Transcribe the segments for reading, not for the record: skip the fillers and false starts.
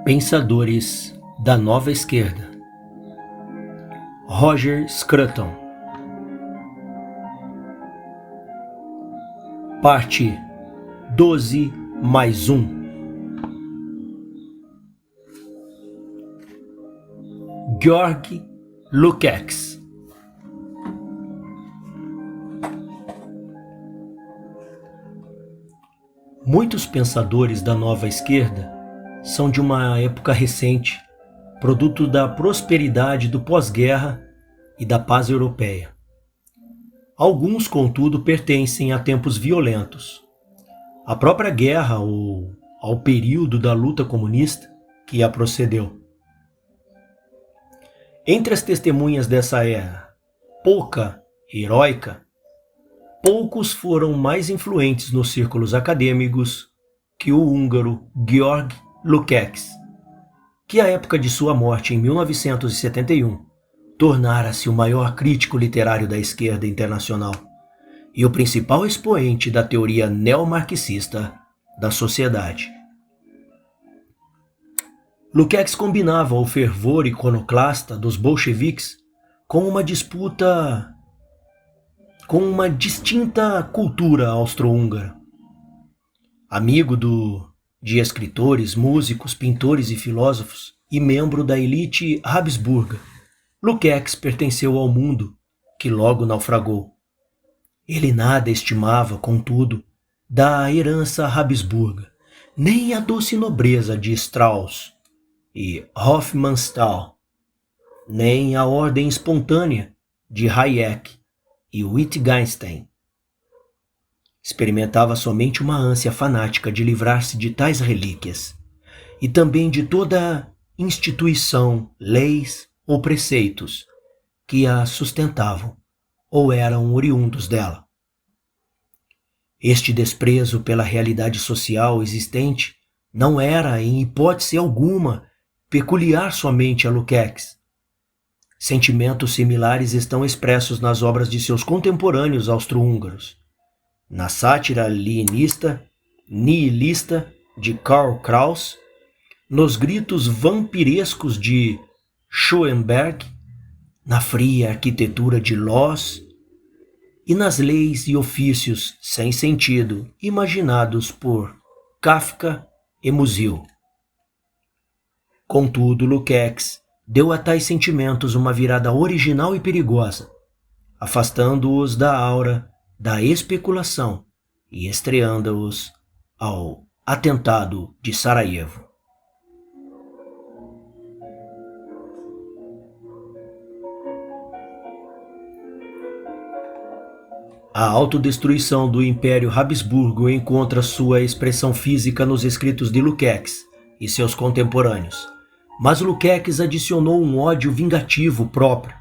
Pensadores da Nova Esquerda. Roger Scruton. Parte 12+1. Georg Lukács. Muitos pensadores da nova esquerda são de uma época recente, produto da prosperidade do pós-guerra e da paz europeia. Alguns, contudo, pertencem a tempos violentos. À própria guerra ou ao período da luta comunista que a procedeu. Entre as testemunhas dessa era, pouca heróica, poucos foram mais influentes nos círculos acadêmicos que o húngaro Georg Lukács, que à época de sua morte em 1971, tornara-se o maior crítico literário da esquerda internacional e o principal expoente da teoria neomarxista da sociedade. Lukács combinava o fervor iconoclasta dos bolcheviques com uma distinta cultura austro-húngara. Amigo de escritores, músicos, pintores e filósofos e membro da elite habsburga, Lukács pertenceu ao mundo que logo naufragou. Ele nada estimava, contudo, da herança habsburga, nem a doce nobreza de Strauss e Hofmannsthal, nem a ordem espontânea de Hayek e Wittgenstein. Experimentava somente uma ânsia fanática de livrar-se de tais relíquias, e também de toda instituição, leis ou preceitos que a sustentavam ou eram oriundos dela. Este desprezo pela realidade social existente não era, em hipótese alguma, peculiar somente a Lukács. Sentimentos similares estão expressos nas obras de seus contemporâneos austro-húngaros, na sátira nihilista de Karl Kraus, nos gritos vampirescos de Schoenberg, na fria arquitetura de Loos e nas leis e ofícios sem sentido imaginados por Kafka e Musil. Contudo, Lukács deu a tais sentimentos uma virada original e perigosa, afastando-os da aura da especulação e estreando-os ao atentado de Sarajevo. A autodestruição do Império Habsburgo encontra sua expressão física nos escritos de Lukács e seus contemporâneos, mas Lukács adicionou um ódio vingativo próprio.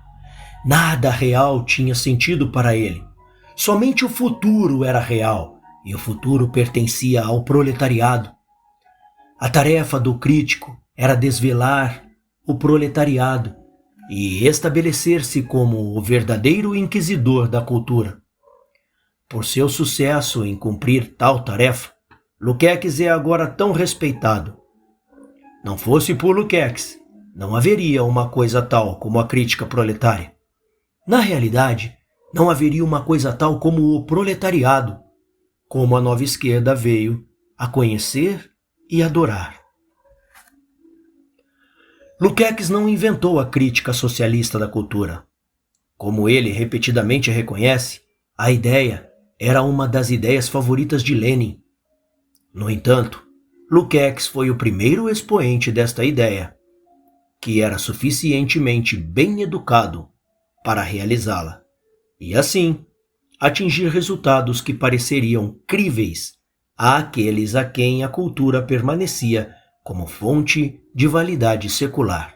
Nada real tinha sentido para ele. Somente o futuro era real, e o futuro pertencia ao proletariado. A tarefa do crítico era desvelar o proletariado e estabelecer-se como o verdadeiro inquisidor da cultura. Por seu sucesso em cumprir tal tarefa, Lukács é agora tão respeitado. Não fosse por Lukács, não haveria uma coisa tal como a crítica proletária. Na realidade, não haveria uma coisa tal como o proletariado, como a nova esquerda veio a conhecer e adorar. Lukács não inventou a crítica socialista da cultura. Como ele repetidamente reconhece, a ideia era uma das ideias favoritas de Lenin. No entanto, Lukács foi o primeiro expoente desta ideia, que era suficientemente bem educado para realizá-la, e assim atingir resultados que pareceriam críveis àqueles a quem a cultura permanecia como fonte de validade secular.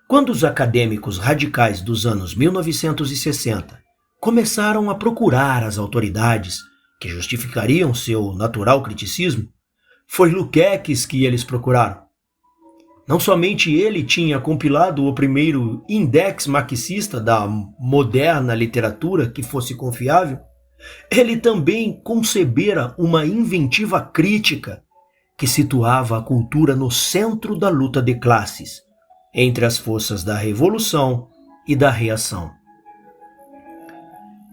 Quando os acadêmicos radicais dos anos 1960 começaram a procurar as autoridades que justificariam seu natural criticismo, foi Lukács que eles procuraram. Não somente ele tinha compilado o primeiro index marxista da moderna literatura que fosse confiável, ele também concebera uma inventiva crítica que situava a cultura no centro da luta de classes, entre as forças da revolução e da reação.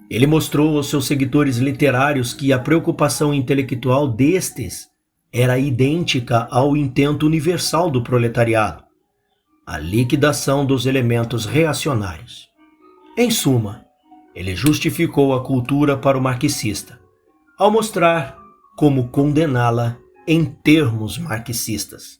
Ele mostrou aos seus seguidores literários que a preocupação intelectual destes era idêntica ao intento universal do proletariado, a liquidação dos elementos reacionários. Em suma, ele justificou a cultura para o marxista, ao mostrar como condená-la em termos marxistas.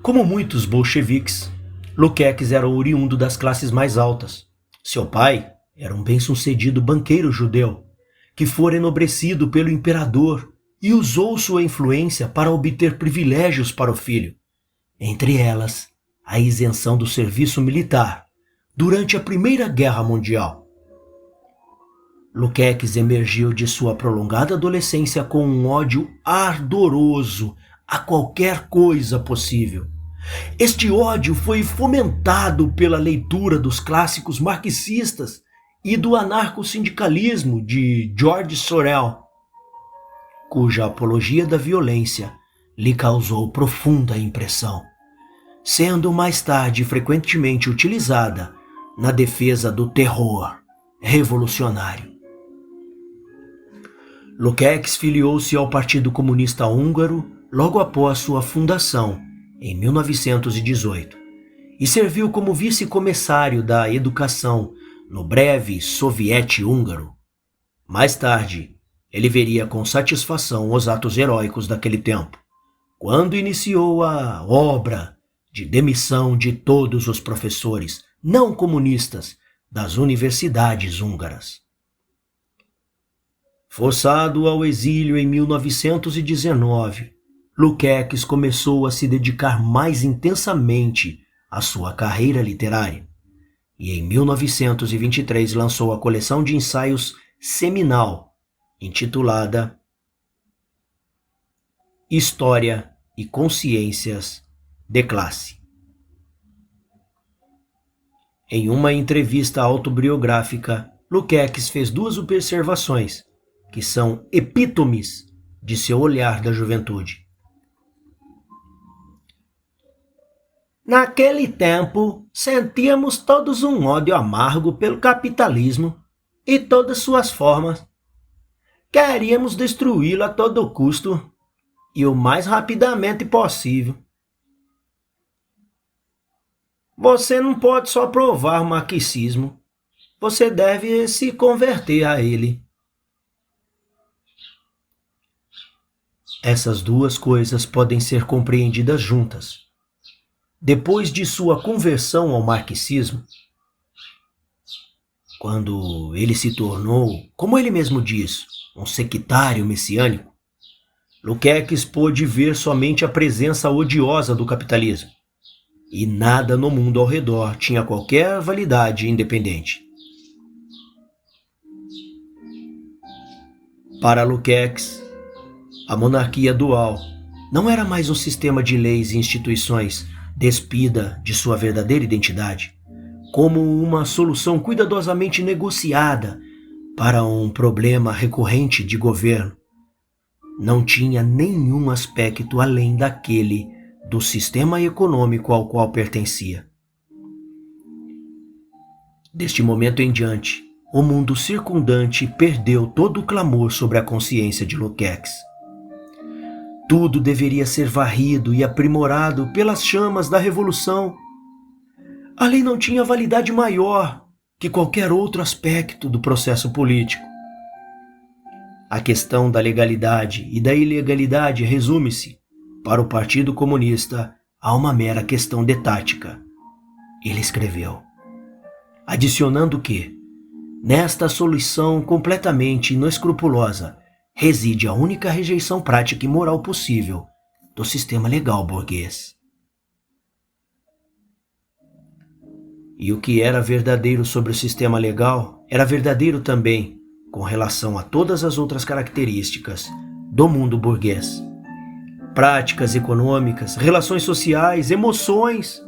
Como muitos bolcheviques, Lukács era oriundo das classes mais altas. Seu pai era um bem-sucedido banqueiro judeu, que fora enobrecido pelo imperador e usou sua influência para obter privilégios para o filho, entre elas a isenção do serviço militar durante a Primeira Guerra Mundial. Lukács emergiu de sua prolongada adolescência com um ódio ardoroso a qualquer coisa possível. Este ódio foi fomentado pela leitura dos clássicos marxistas e do anarcossindicalismo de George Sorel, cuja apologia da violência lhe causou profunda impressão, sendo mais tarde frequentemente utilizada na defesa do terror revolucionário. Lukács filiou-se ao Partido Comunista Húngaro logo após sua fundação, em 1918, e serviu como vice-comissário da educação no breve Soviete Húngaro. Mais tarde, ele veria com satisfação os atos heróicos daquele tempo, quando iniciou a obra de demissão de todos os professores não comunistas das universidades húngaras. Forçado ao exílio em 1919, Lukács começou a se dedicar mais intensamente à sua carreira literária e em 1923 lançou a coleção de ensaios seminal intitulada História e Consciências de Classe. Em uma entrevista autobiográfica, Lukács fez duas observações que são epítomes de seu olhar da juventude. Naquele tempo, sentíamos todos um ódio amargo pelo capitalismo e todas suas formas. Queríamos destruí-lo a todo custo e o mais rapidamente possível. Você não pode só provar o marxismo, você deve se converter a ele. Essas duas coisas podem ser compreendidas juntas. Depois de sua conversão ao marxismo, quando ele se tornou, como ele mesmo diz, um sectário messiânico, Lukács pôde ver somente a presença odiosa do capitalismo, e nada no mundo ao redor tinha qualquer validade independente. Para Lukács, a monarquia dual não era mais um sistema de leis e instituições despida de sua verdadeira identidade, como uma solução cuidadosamente negociada para um problema recorrente de governo. Não tinha nenhum aspecto além daquele do sistema econômico ao qual pertencia. Deste momento em diante, o mundo circundante perdeu todo o clamor sobre a consciência de Lukács. Tudo deveria ser varrido e aprimorado pelas chamas da revolução. A lei não tinha validade maior que qualquer outro aspecto do processo político. A questão da legalidade e da ilegalidade resume-se, para o Partido Comunista, a uma mera questão de tática. Ele escreveu, adicionando que, nesta solução completamente inescrupulosa, reside a única rejeição prática e moral possível do sistema legal burguês. E o que era verdadeiro sobre o sistema legal era verdadeiro também com relação a todas as outras características do mundo burguês. Práticas econômicas, relações sociais, emoções,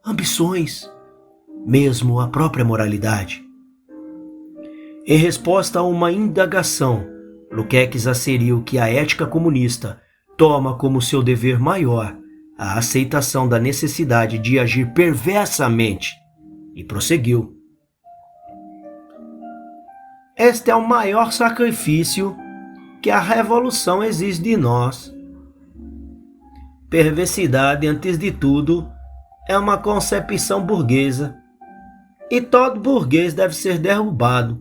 ambições, mesmo a própria moralidade. Em resposta a uma indagação, Lukács asseriu que a ética comunista toma como seu dever maior a aceitação da necessidade de agir perversamente e prosseguiu: este é o maior sacrifício que a revolução exige de nós. Perversidade, antes de tudo, é uma concepção burguesa, e todo burguês deve ser derrubado.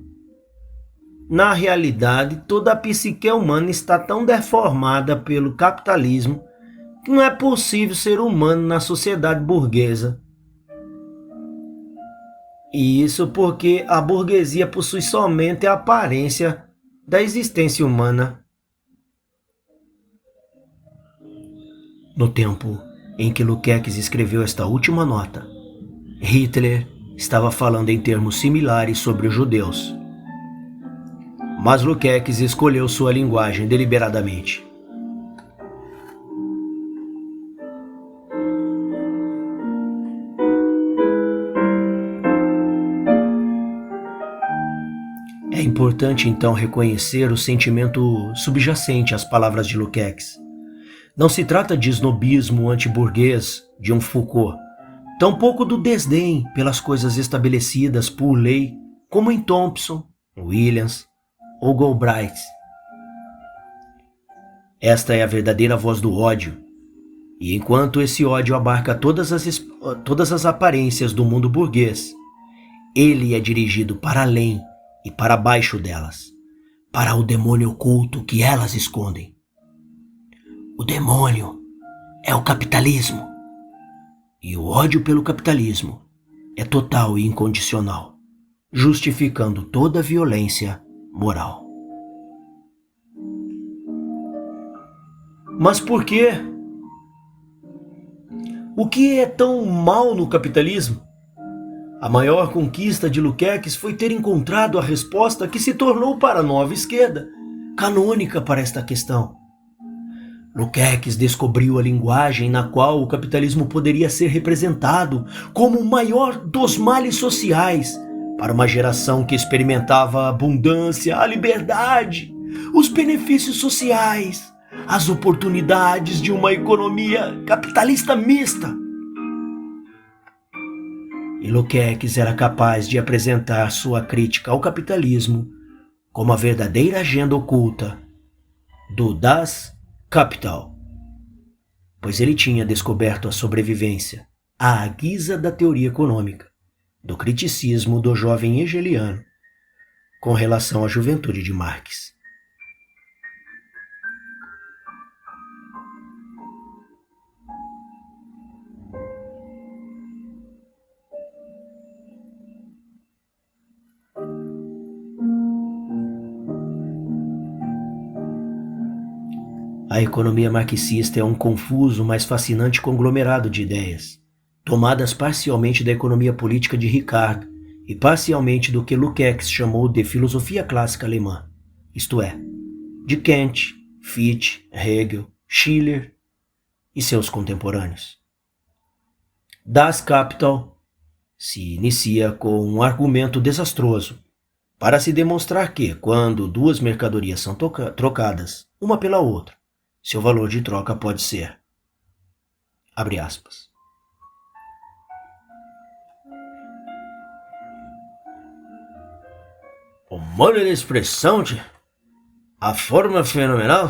Na realidade, toda a psique humana está tão deformada pelo capitalismo que não é possível ser humano na sociedade burguesa. E isso porque a burguesia possui somente a aparência da existência humana. No tempo em que Lukács escreveu esta última nota, Hitler estava falando em termos similares sobre os judeus. Mas Lukács escolheu sua linguagem deliberadamente. É importante então reconhecer o sentimento subjacente às palavras de Lukács. Não se trata de snobismo antiburguês de um Foucault, tampouco do desdém pelas coisas estabelecidas por lei, como em Thompson, Williams ou Galbraith. Esta é a verdadeira voz do ódio, e enquanto esse ódio abarca todas as aparências do mundo burguês, ele é dirigido para além e para baixo delas, para o demônio oculto que elas escondem. O demônio é o capitalismo, e o ódio pelo capitalismo é total e incondicional, justificando toda a violência moral. Mas por quê? O que é tão mal no capitalismo? A maior conquista de Lukács foi ter encontrado a resposta que se tornou para a nova esquerda canônica para esta questão. Lukács descobriu a linguagem na qual o capitalismo poderia ser representado como o maior dos males sociais para uma geração que experimentava a abundância, a liberdade, os benefícios sociais, as oportunidades de uma economia capitalista mista. E Lukács era capaz de apresentar sua crítica ao capitalismo como a verdadeira agenda oculta do Das Kapital, pois ele tinha descoberto a sobrevivência à guisa da teoria econômica, do criticismo do jovem hegeliano com relação à juventude de Marx. A economia marxista é um confuso, mas fascinante conglomerado de ideias, tomadas parcialmente da economia política de Ricardo e parcialmente do que Lukács chamou de filosofia clássica alemã, isto é, de Kant, Fichte, Hegel, Schiller e seus contemporâneos. Das Kapital se inicia com um argumento desastroso para se demonstrar que, quando duas mercadorias são trocadas uma pela outra, seu valor de troca pode ser, abre aspas, o modo de expressão, a forma fenomenal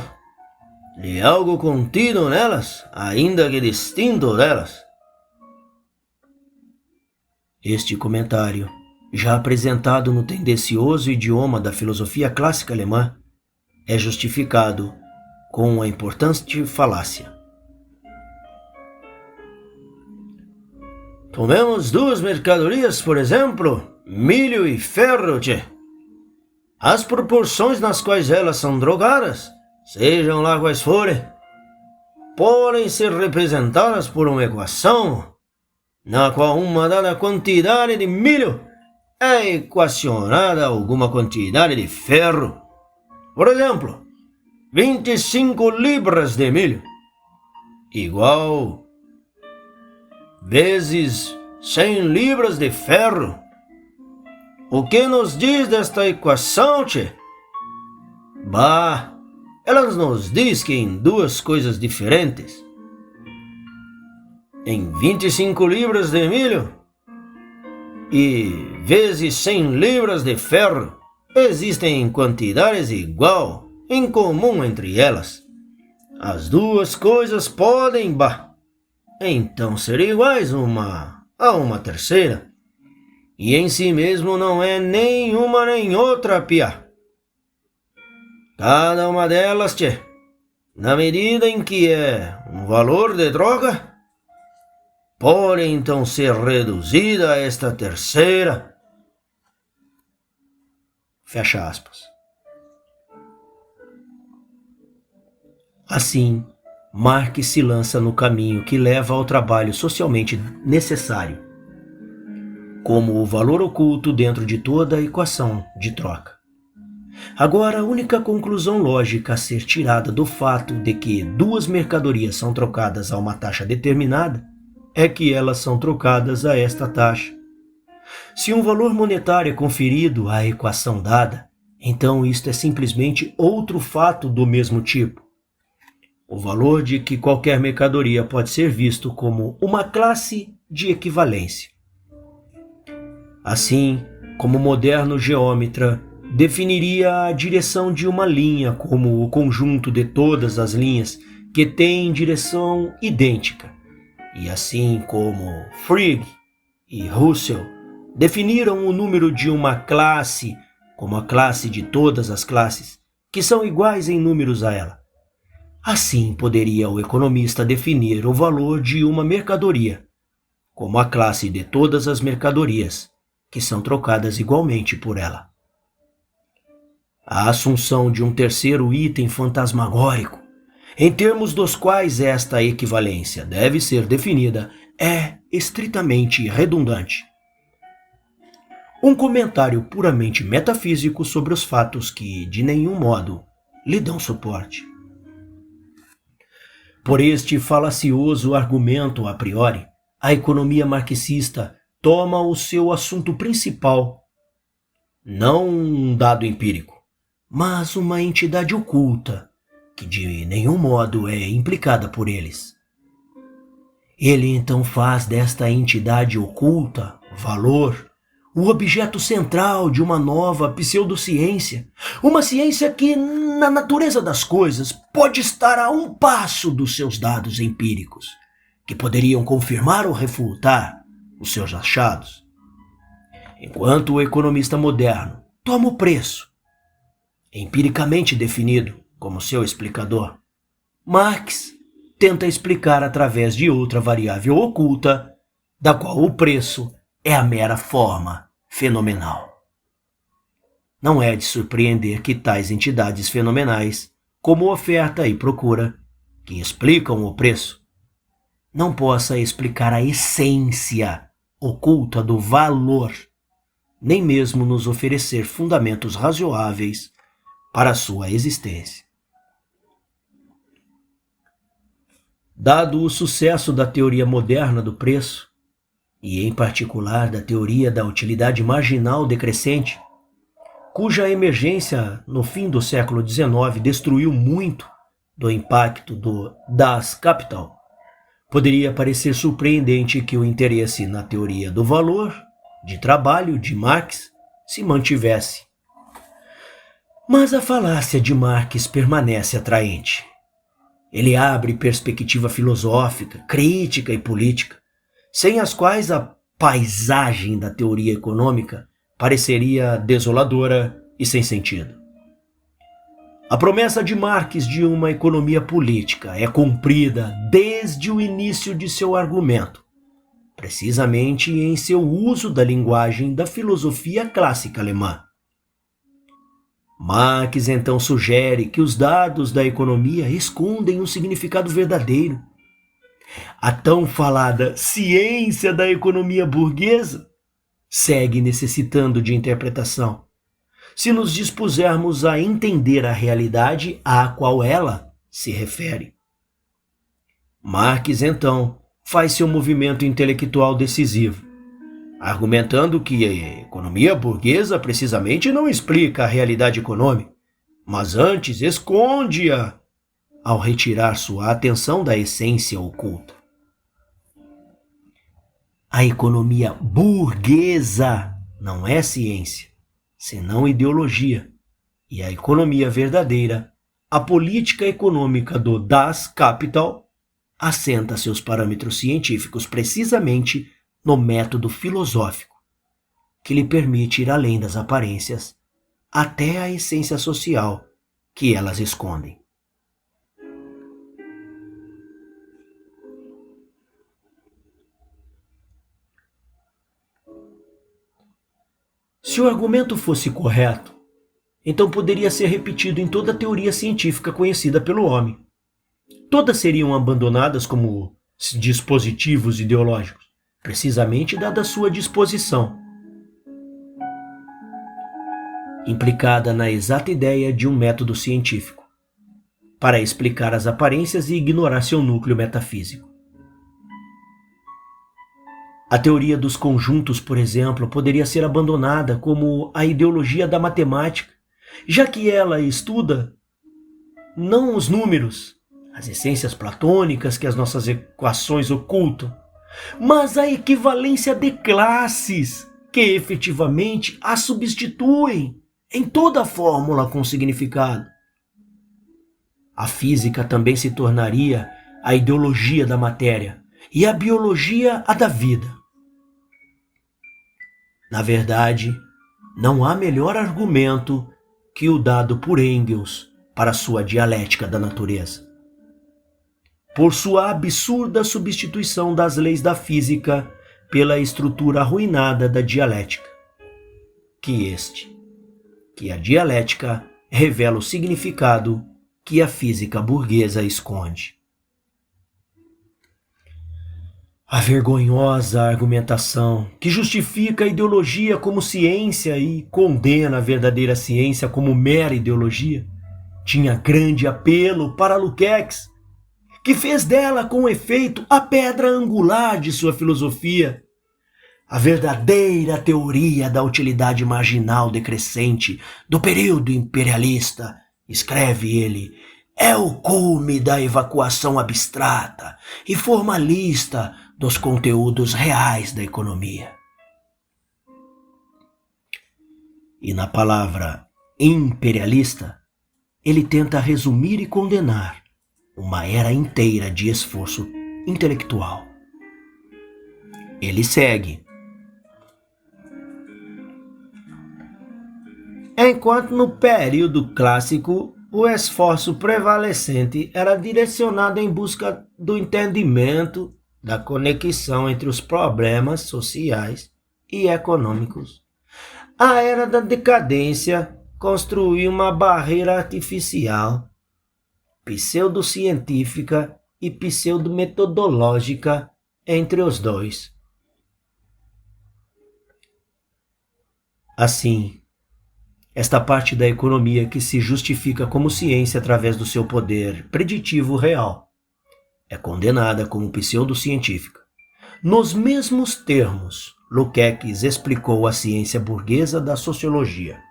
de algo contido nelas, ainda que distinto delas. Este comentário, já apresentado no tendencioso idioma da filosofia clássica alemã, é justificado com uma importante falácia. Tomemos duas mercadorias, por exemplo, milho e ferro, As proporções nas quais elas são trocadas, sejam lá quais forem, podem ser representadas por uma equação, na qual uma dada quantidade de milho é equacionada a alguma quantidade de ferro. Por exemplo, 25 libras de milho, igual vezes 100 libras de ferro. O que nos diz desta equação, Bah, elas nos dizem duas coisas diferentes. Em 25 libras de milho e vezes 100 libras de ferro existem quantidades igual, em comum entre elas. As duas coisas podem, então ser iguais uma a uma terceira. E em si mesmo não é nem uma nem outra, piá. Cada uma delas, na medida em que é um valor de droga, pode então ser reduzida a esta terceira. Fecha aspas. Assim, Marx se lança no caminho que leva ao trabalho socialmente necessário, como o valor oculto dentro de toda a equação de troca. Agora, a única conclusão lógica a ser tirada do fato de que duas mercadorias são trocadas a uma taxa determinada é que elas são trocadas a esta taxa. Se um valor monetário é conferido à equação dada, então isto é simplesmente outro fato do mesmo tipo. O valor de que qualquer mercadoria pode ser visto como uma classe de equivalência. Assim, como o moderno geômetra definiria a direção de uma linha como o conjunto de todas as linhas que têm direção idêntica, e assim como Frege e Russell definiram o número de uma classe como a classe de todas as classes, que são iguais em números a ela. Assim poderia o economista definir o valor de uma mercadoria como a classe de todas as mercadorias, que são trocadas igualmente por ela. A assunção de um terceiro item fantasmagórico, em termos dos quais esta equivalência deve ser definida, é estritamente redundante. Um comentário puramente metafísico sobre os fatos que, de nenhum modo, lhe dão suporte. Por este falacioso argumento a priori, a economia marxista toma o seu assunto principal, não um dado empírico, mas uma entidade oculta, que de nenhum modo é implicada por eles. Ele então faz desta entidade oculta, valor, o objeto central de uma nova pseudociência, uma ciência que, na natureza das coisas, pode estar a um passo dos seus dados empíricos, que poderiam confirmar ou refutar os seus achados. Enquanto o economista moderno toma o preço, empiricamente definido como seu explicador, Marx tenta explicar através de outra variável oculta, da qual o preço é a mera forma fenomenal. Não é de surpreender que tais entidades fenomenais, como oferta e procura, que explicam o preço, não possa explicar a essência oculta do valor, nem mesmo nos oferecer fundamentos razoáveis para a sua existência. Dado o sucesso da teoria moderna do preço, e em particular da teoria da utilidade marginal decrescente, cuja emergência no fim do século XIX destruiu muito do impacto do Das Kapital, poderia parecer surpreendente que o interesse na teoria do valor de trabalho de Marx se mantivesse. Mas a falácia de Marx permanece atraente. Ele abre perspectiva filosófica, crítica e política, sem as quais a paisagem da teoria econômica pareceria desoladora e sem sentido. A promessa de Marx de uma economia política é cumprida desde o início de seu argumento, precisamente em seu uso da linguagem da filosofia clássica alemã. Marx então sugere que os dados da economia escondem um significado verdadeiro. A tão falada ciência da economia burguesa segue necessitando de interpretação, se nos dispusermos a entender a realidade à qual ela se refere. Marx, então, faz seu movimento intelectual decisivo, argumentando que a economia burguesa precisamente não explica a realidade econômica, mas antes esconde-a ao retirar sua atenção da essência oculta. A economia burguesa não é ciência, senão ideologia, e a economia verdadeira, a política econômica do Das Kapital, assenta seus parâmetros científicos precisamente no método filosófico, que lhe permite ir além das aparências até a essência social que elas escondem. Se o argumento fosse correto, então poderia ser repetido em toda a teoria científica conhecida pelo homem. Todas seriam abandonadas como dispositivos ideológicos, precisamente dada sua disposição, implicada na exata ideia de um método científico, para explicar as aparências e ignorar seu núcleo metafísico. A teoria dos conjuntos, por exemplo, poderia ser abandonada como a ideologia da matemática, já que ela estuda não os números, as essências platônicas que as nossas equações ocultam, mas a equivalência de classes, que efetivamente a substituem em toda a fórmula com significado. A física também se tornaria a ideologia da matéria e a biologia a da vida. Na verdade, não há melhor argumento que o dado por Engels para sua dialética da natureza. Por sua absurda substituição das leis da física pela estrutura arruinada da dialética, que a dialética revela o significado que a física burguesa esconde. A vergonhosa argumentação que justifica a ideologia como ciência e condena a verdadeira ciência como mera ideologia tinha grande apelo para Lukács, que fez dela, com efeito, a pedra angular de sua filosofia. A verdadeira teoria da utilidade marginal decrescente do período imperialista, escreve ele, é o cume da evacuação abstrata e formalista dos conteúdos reais da economia. E na palavra imperialista, ele tenta resumir e condenar uma era inteira de esforço intelectual. Ele segue. Enquanto no período clássico o esforço prevalecente era direcionado em busca do entendimento da conexão entre os problemas sociais e econômicos, a era da decadência construiu uma barreira artificial, pseudocientífica e pseudometodológica entre os dois. Assim, esta parte da economia que se justifica como ciência através do seu poder preditivo real é condenada como pseudocientífica. Nos mesmos termos, Lukács explicou a ciência burguesa da sociologia.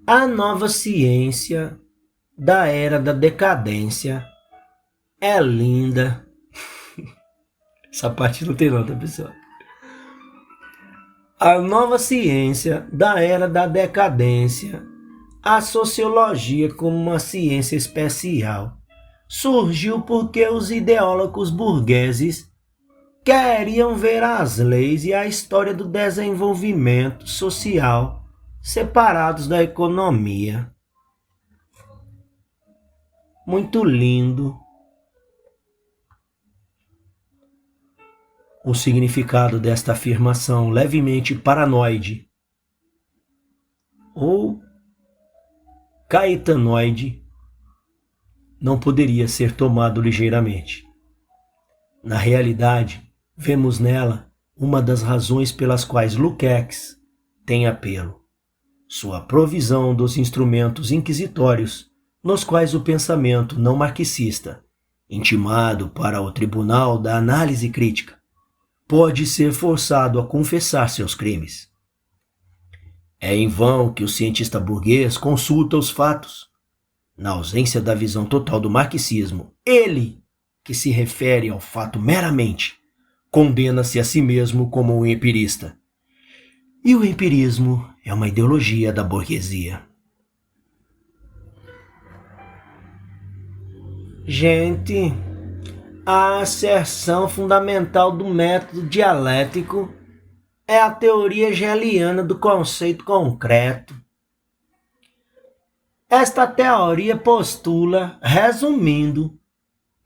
A nova ciência da era da decadência é linda. Essa parte não tem nota, pessoal. A nova ciência da era da decadência, a sociologia como uma ciência especial, surgiu porque os ideólogos burgueses queriam ver as leis e a história do desenvolvimento social separados da economia. Muito lindo. O significado desta afirmação levemente paranoide ou caetanoide não poderia ser tomado ligeiramente. Na realidade, vemos nela uma das razões pelas quais Lukács tem apelo: sua provisão dos instrumentos inquisitórios nos quais o pensamento não marxista, intimado para o tribunal da análise crítica, pode ser forçado a confessar seus crimes. É em vão que o cientista burguês consulta os fatos. Na ausência da visão total do marxismo, ele, que se refere ao fato meramente, condena-se a si mesmo como um empirista. E o empirismo é uma ideologia da burguesia. Gente, a asserção fundamental do método dialético é a teoria hegeliana do conceito concreto. Esta teoria postula, resumindo,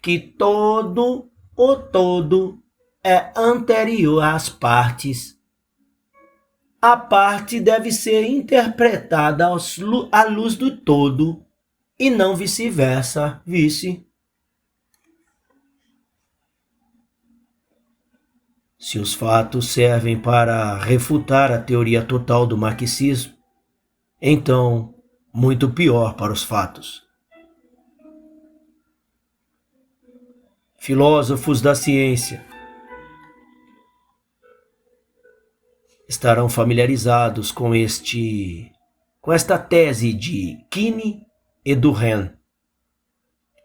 que todo é anterior às partes. A parte deve ser interpretada à luz do todo e não vice-versa, Se os fatos servem para refutar a teoria total do marxismo, então, muito pior para os fatos. Filósofos da ciência estarão familiarizados com esta tese de Quine e Durkheim,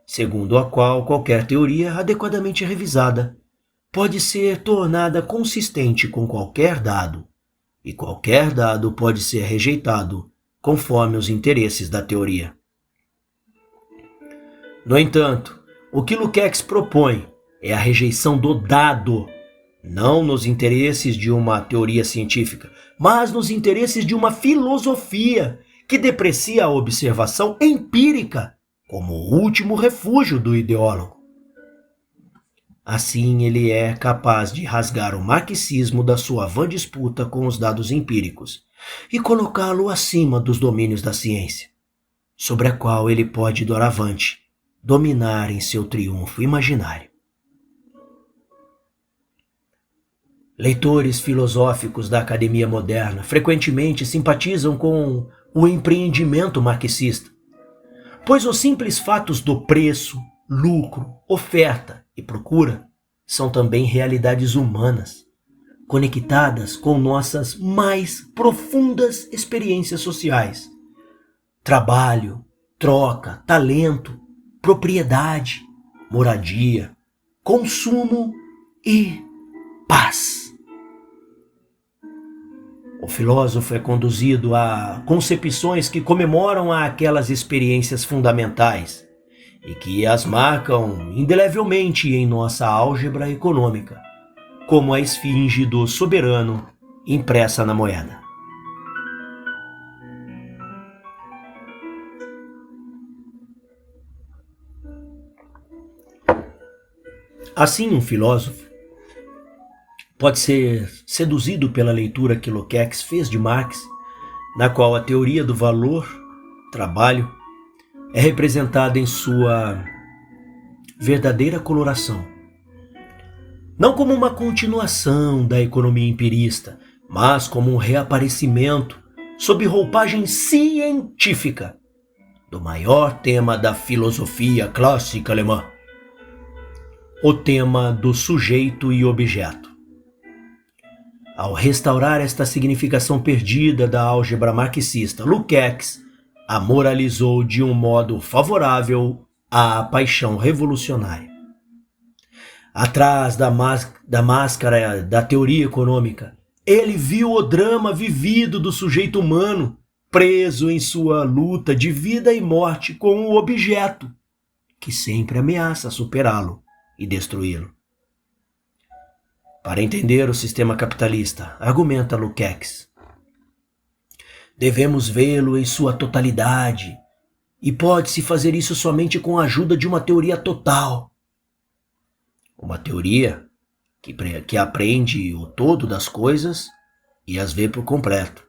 segundo a qual qualquer teoria adequadamente revisada pode ser tornada consistente com qualquer dado, e qualquer dado pode ser rejeitado conforme os interesses da teoria. No entanto, o que Lukács propõe é a rejeição do dado, não nos interesses de uma teoria científica, mas nos interesses de uma filosofia que deprecia a observação empírica como o último refúgio do ideólogo. Assim, ele é capaz de rasgar o marxismo da sua vã disputa com os dados empíricos e colocá-lo acima dos domínios da ciência, sobre a qual ele pode, doravante, dominar em seu triunfo imaginário. Leitores filosóficos da academia moderna frequentemente simpatizam com o empreendimento marxista, pois os simples fatos do preço, lucro, oferta e procura são também realidades humanas, conectadas com nossas mais profundas experiências sociais. Trabalho, troca, talento, propriedade, moradia, consumo e paz. O filósofo é conduzido a concepções que comemoram aquelas experiências fundamentais e que as marcam indelevelmente em nossa álgebra econômica, como a esfinge do soberano impressa na moeda. Assim, um filósofo pode ser seduzido pela leitura que Lukács fez de Marx, na qual a teoria do valor, trabalho, é representada em sua verdadeira coloração. Não como uma continuação da economia empirista, mas como um reaparecimento, sob roupagem científica, do maior tema da filosofia clássica alemã, o tema do sujeito e objeto. Ao restaurar esta significação perdida da álgebra marxista, Lukács a moralizou de um modo favorável à paixão revolucionária. Atrás da máscara da teoria econômica, ele viu o drama vivido do sujeito humano, preso em sua luta de vida e morte com o objeto, que sempre ameaça superá-lo e destruí-lo. Para entender o sistema capitalista, argumenta Lukács, devemos vê-lo em sua totalidade, e pode-se fazer isso somente com a ajuda de uma teoria total. Uma teoria que apreende o todo das coisas e as vê por completo.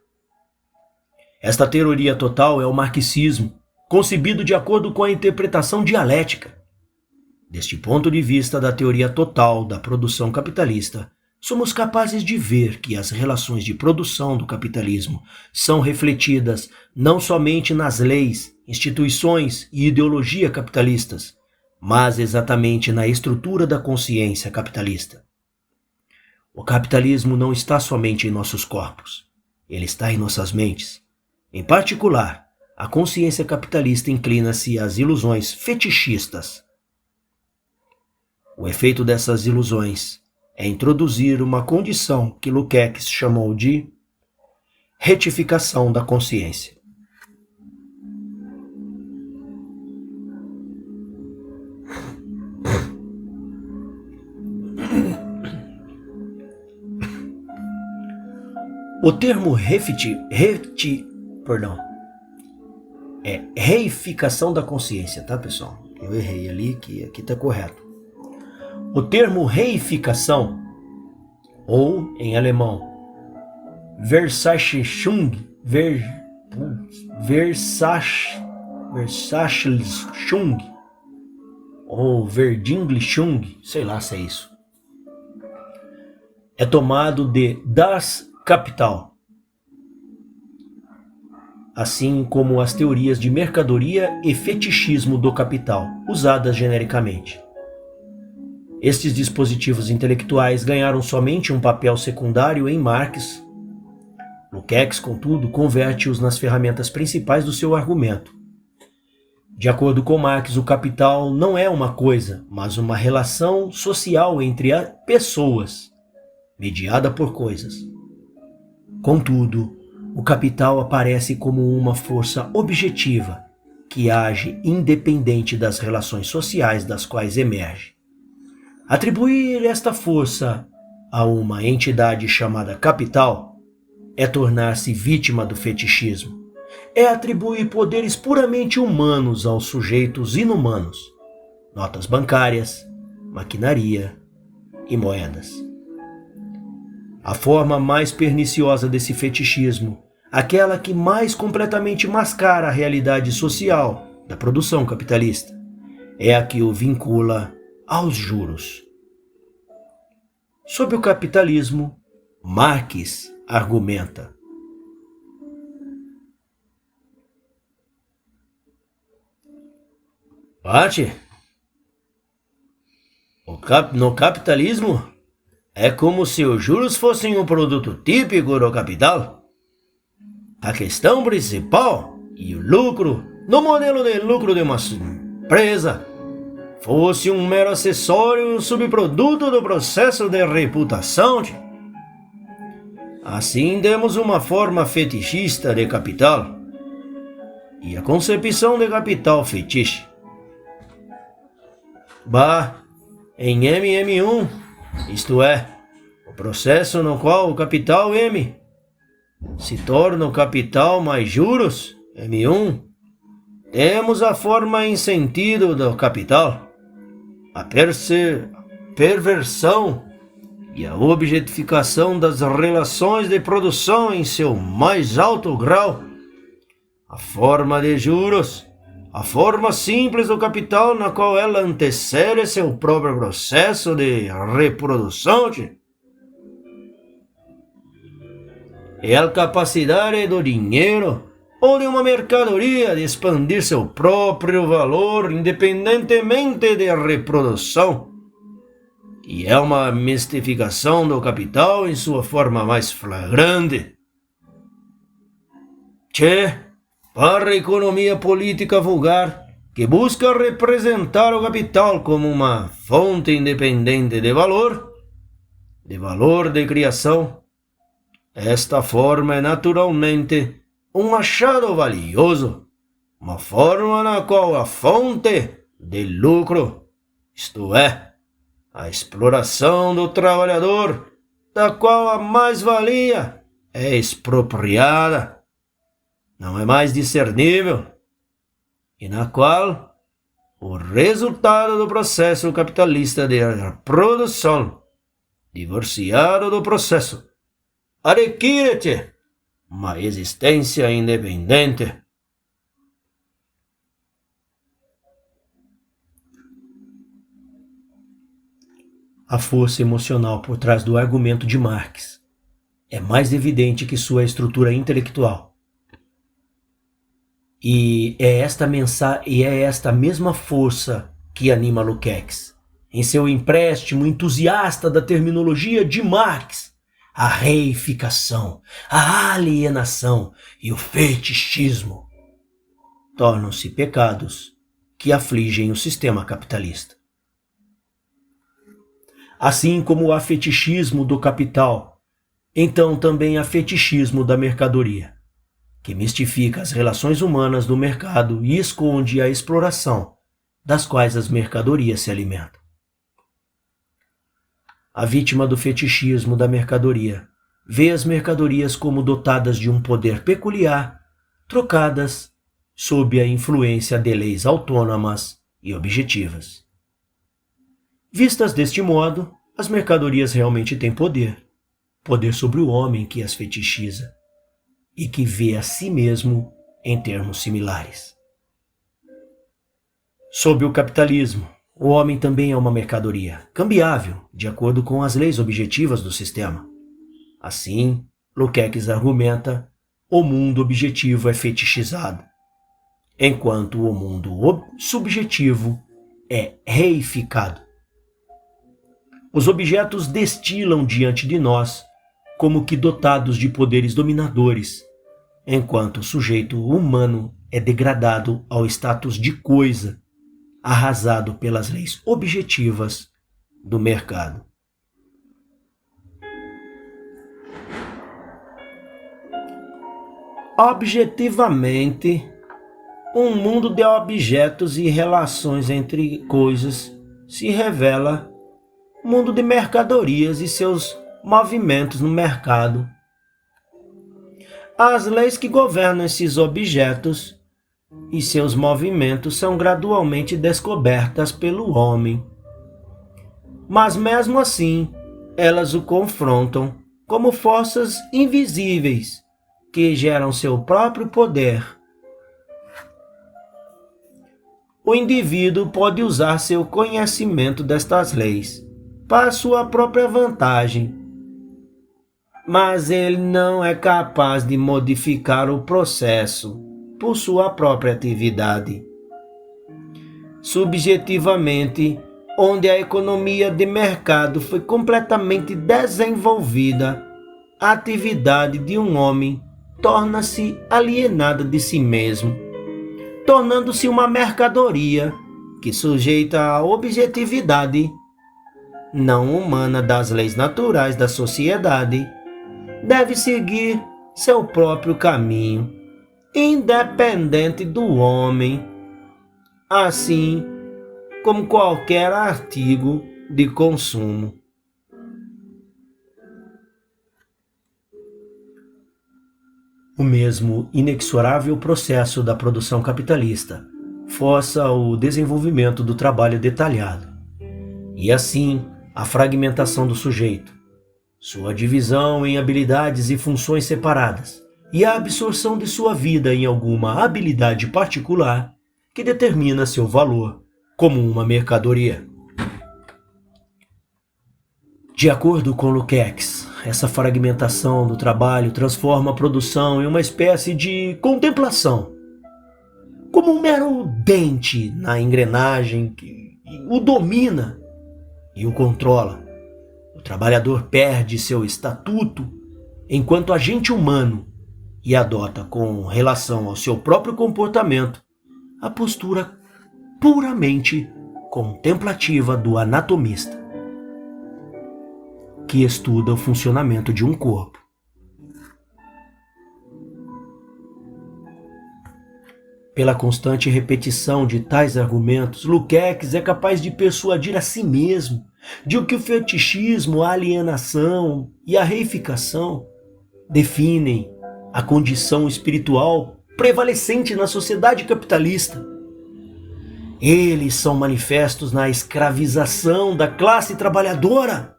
Esta teoria total é o marxismo, concebido de acordo com a interpretação dialética. Deste ponto de vista da teoria total da produção capitalista, somos capazes de ver que as relações de produção do capitalismo são refletidas não somente nas leis, instituições e ideologia capitalistas, mas exatamente na estrutura da consciência capitalista. O capitalismo não está somente em nossos corpos. Ele está em nossas mentes. Em particular, a consciência capitalista inclina-se às ilusões fetichistas. O efeito dessas ilusões é introduzir uma condição que Lukács chamou de retificação da consciência. O termo reificação da consciência, tá, pessoal? Eu errei ali, que aqui tá correto. O termo reificação, ou em alemão, Versachung, ou Verdinglichung, sei lá se é isso, é tomado de Das Kapital, assim como as teorias de mercadoria e fetichismo do capital, usadas genericamente. Estes dispositivos intelectuais ganharam somente um papel secundário em Marx. Lukács, contudo, converte-os nas ferramentas principais do seu argumento. De acordo com Marx, o capital não é uma coisa, mas uma relação social entre as pessoas, mediada por coisas. Contudo, o capital aparece como uma força objetiva que age independente das relações sociais das quais emerge. Atribuir esta força a uma entidade chamada capital é tornar-se vítima do fetichismo. É atribuir poderes puramente humanos aos sujeitos inumanos, notas bancárias, maquinaria e moedas. A forma mais perniciosa desse fetichismo, aquela que mais completamente mascara a realidade social da produção capitalista, é a que o vincula aos juros. Sobre o capitalismo, Marx argumenta: no capitalismo, é como se os juros fossem um produto típico do capital. A questão principal e o lucro, no modelo de lucro de uma empresa, fosse um mero acessório e um subproduto do processo de reputação. Assim temos uma forma fetichista de capital e a concepção de capital fetiche. Em MM1, isto é, o processo no qual o capital M se torna o capital mais juros, M1, temos a forma em sentido do capital, a perversão e a objetificação das relações de produção em seu mais alto grau, a forma de juros, a forma simples do capital na qual ela antecede seu próprio processo de reprodução, é a capacidade do dinheiro ou de uma mercadoria de expandir seu próprio valor independentemente de reprodução, e é uma mistificação do capital em sua forma mais flagrante. Para a economia política vulgar, que busca representar o capital como uma fonte independente de valor de criação, esta forma é naturalmente um achado valioso, uma forma na qual a fonte de lucro, isto é, a exploração do trabalhador, da qual a mais-valia é expropriada, não é mais discernível, e na qual o resultado do processo capitalista de produção, divorciado do processo, adquire uma existência independente. A força emocional por trás do argumento de Marx é mais evidente que sua estrutura intelectual. E é esta mesma força que anima Lukács, em seu empréstimo entusiasta da terminologia de Marx, a reificação, a alienação e o fetichismo tornam-se pecados que afligem o sistema capitalista. Assim como há fetichismo do capital, então também há fetichismo da mercadoria, que mistifica as relações humanas do mercado e esconde a exploração das quais as mercadorias se alimentam. A vítima do fetichismo da mercadoria vê as mercadorias como dotadas de um poder peculiar, trocadas sob a influência de leis autônomas e objetivas. Vistas deste modo, as mercadorias realmente têm poder sobre o homem que as fetichiza e que vê a si mesmo em termos similares. Sob o capitalismo, o homem também é uma mercadoria, cambiável, de acordo com as leis objetivas do sistema. Assim, Lukács argumenta, o mundo objetivo é fetichizado, enquanto o mundo subjetivo é reificado. Os objetos destilam diante de nós como que dotados de poderes dominadores, enquanto o sujeito humano é degradado ao status de coisa, arrasado pelas leis objetivas do mercado. Objetivamente, um mundo de objetos e relações entre coisas se revela mundo de mercadorias e seus movimentos no mercado. As leis que governam esses objetos e seus movimentos são gradualmente descobertas pelo homem. Mas mesmo assim, elas o confrontam como forças invisíveis que geram seu próprio poder. O indivíduo pode usar seu conhecimento destas leis para sua própria vantagem, mas ele não é capaz de modificar o processo por sua própria atividade. Subjetivamente, onde a economia de mercado foi completamente desenvolvida, a atividade de um homem torna-se alienada de si mesmo, tornando-se uma mercadoria que, sujeita à objetividade não humana das leis naturais da sociedade, deve seguir seu próprio caminho, independente do homem, assim como qualquer artigo de consumo. O mesmo inexorável processo da produção capitalista força o desenvolvimento do trabalho detalhado, e assim a fragmentação do sujeito, sua divisão em habilidades e funções separadas, e a absorção de sua vida em alguma habilidade particular que determina seu valor como uma mercadoria. De acordo com Lukács, essa fragmentação do trabalho transforma a produção em uma espécie de contemplação, como um mero dente na engrenagem que o domina e o controla. O trabalhador perde seu estatuto enquanto agente humano e adota, com relação ao seu próprio comportamento, a postura puramente contemplativa do anatomista, que estuda o funcionamento de um corpo. Pela constante repetição de tais argumentos, Lukács é capaz de persuadir a si mesmo de que o fetichismo, a alienação e a reificação definem a condição espiritual prevalecente na sociedade capitalista. Eles são manifestos na escravização da classe trabalhadora,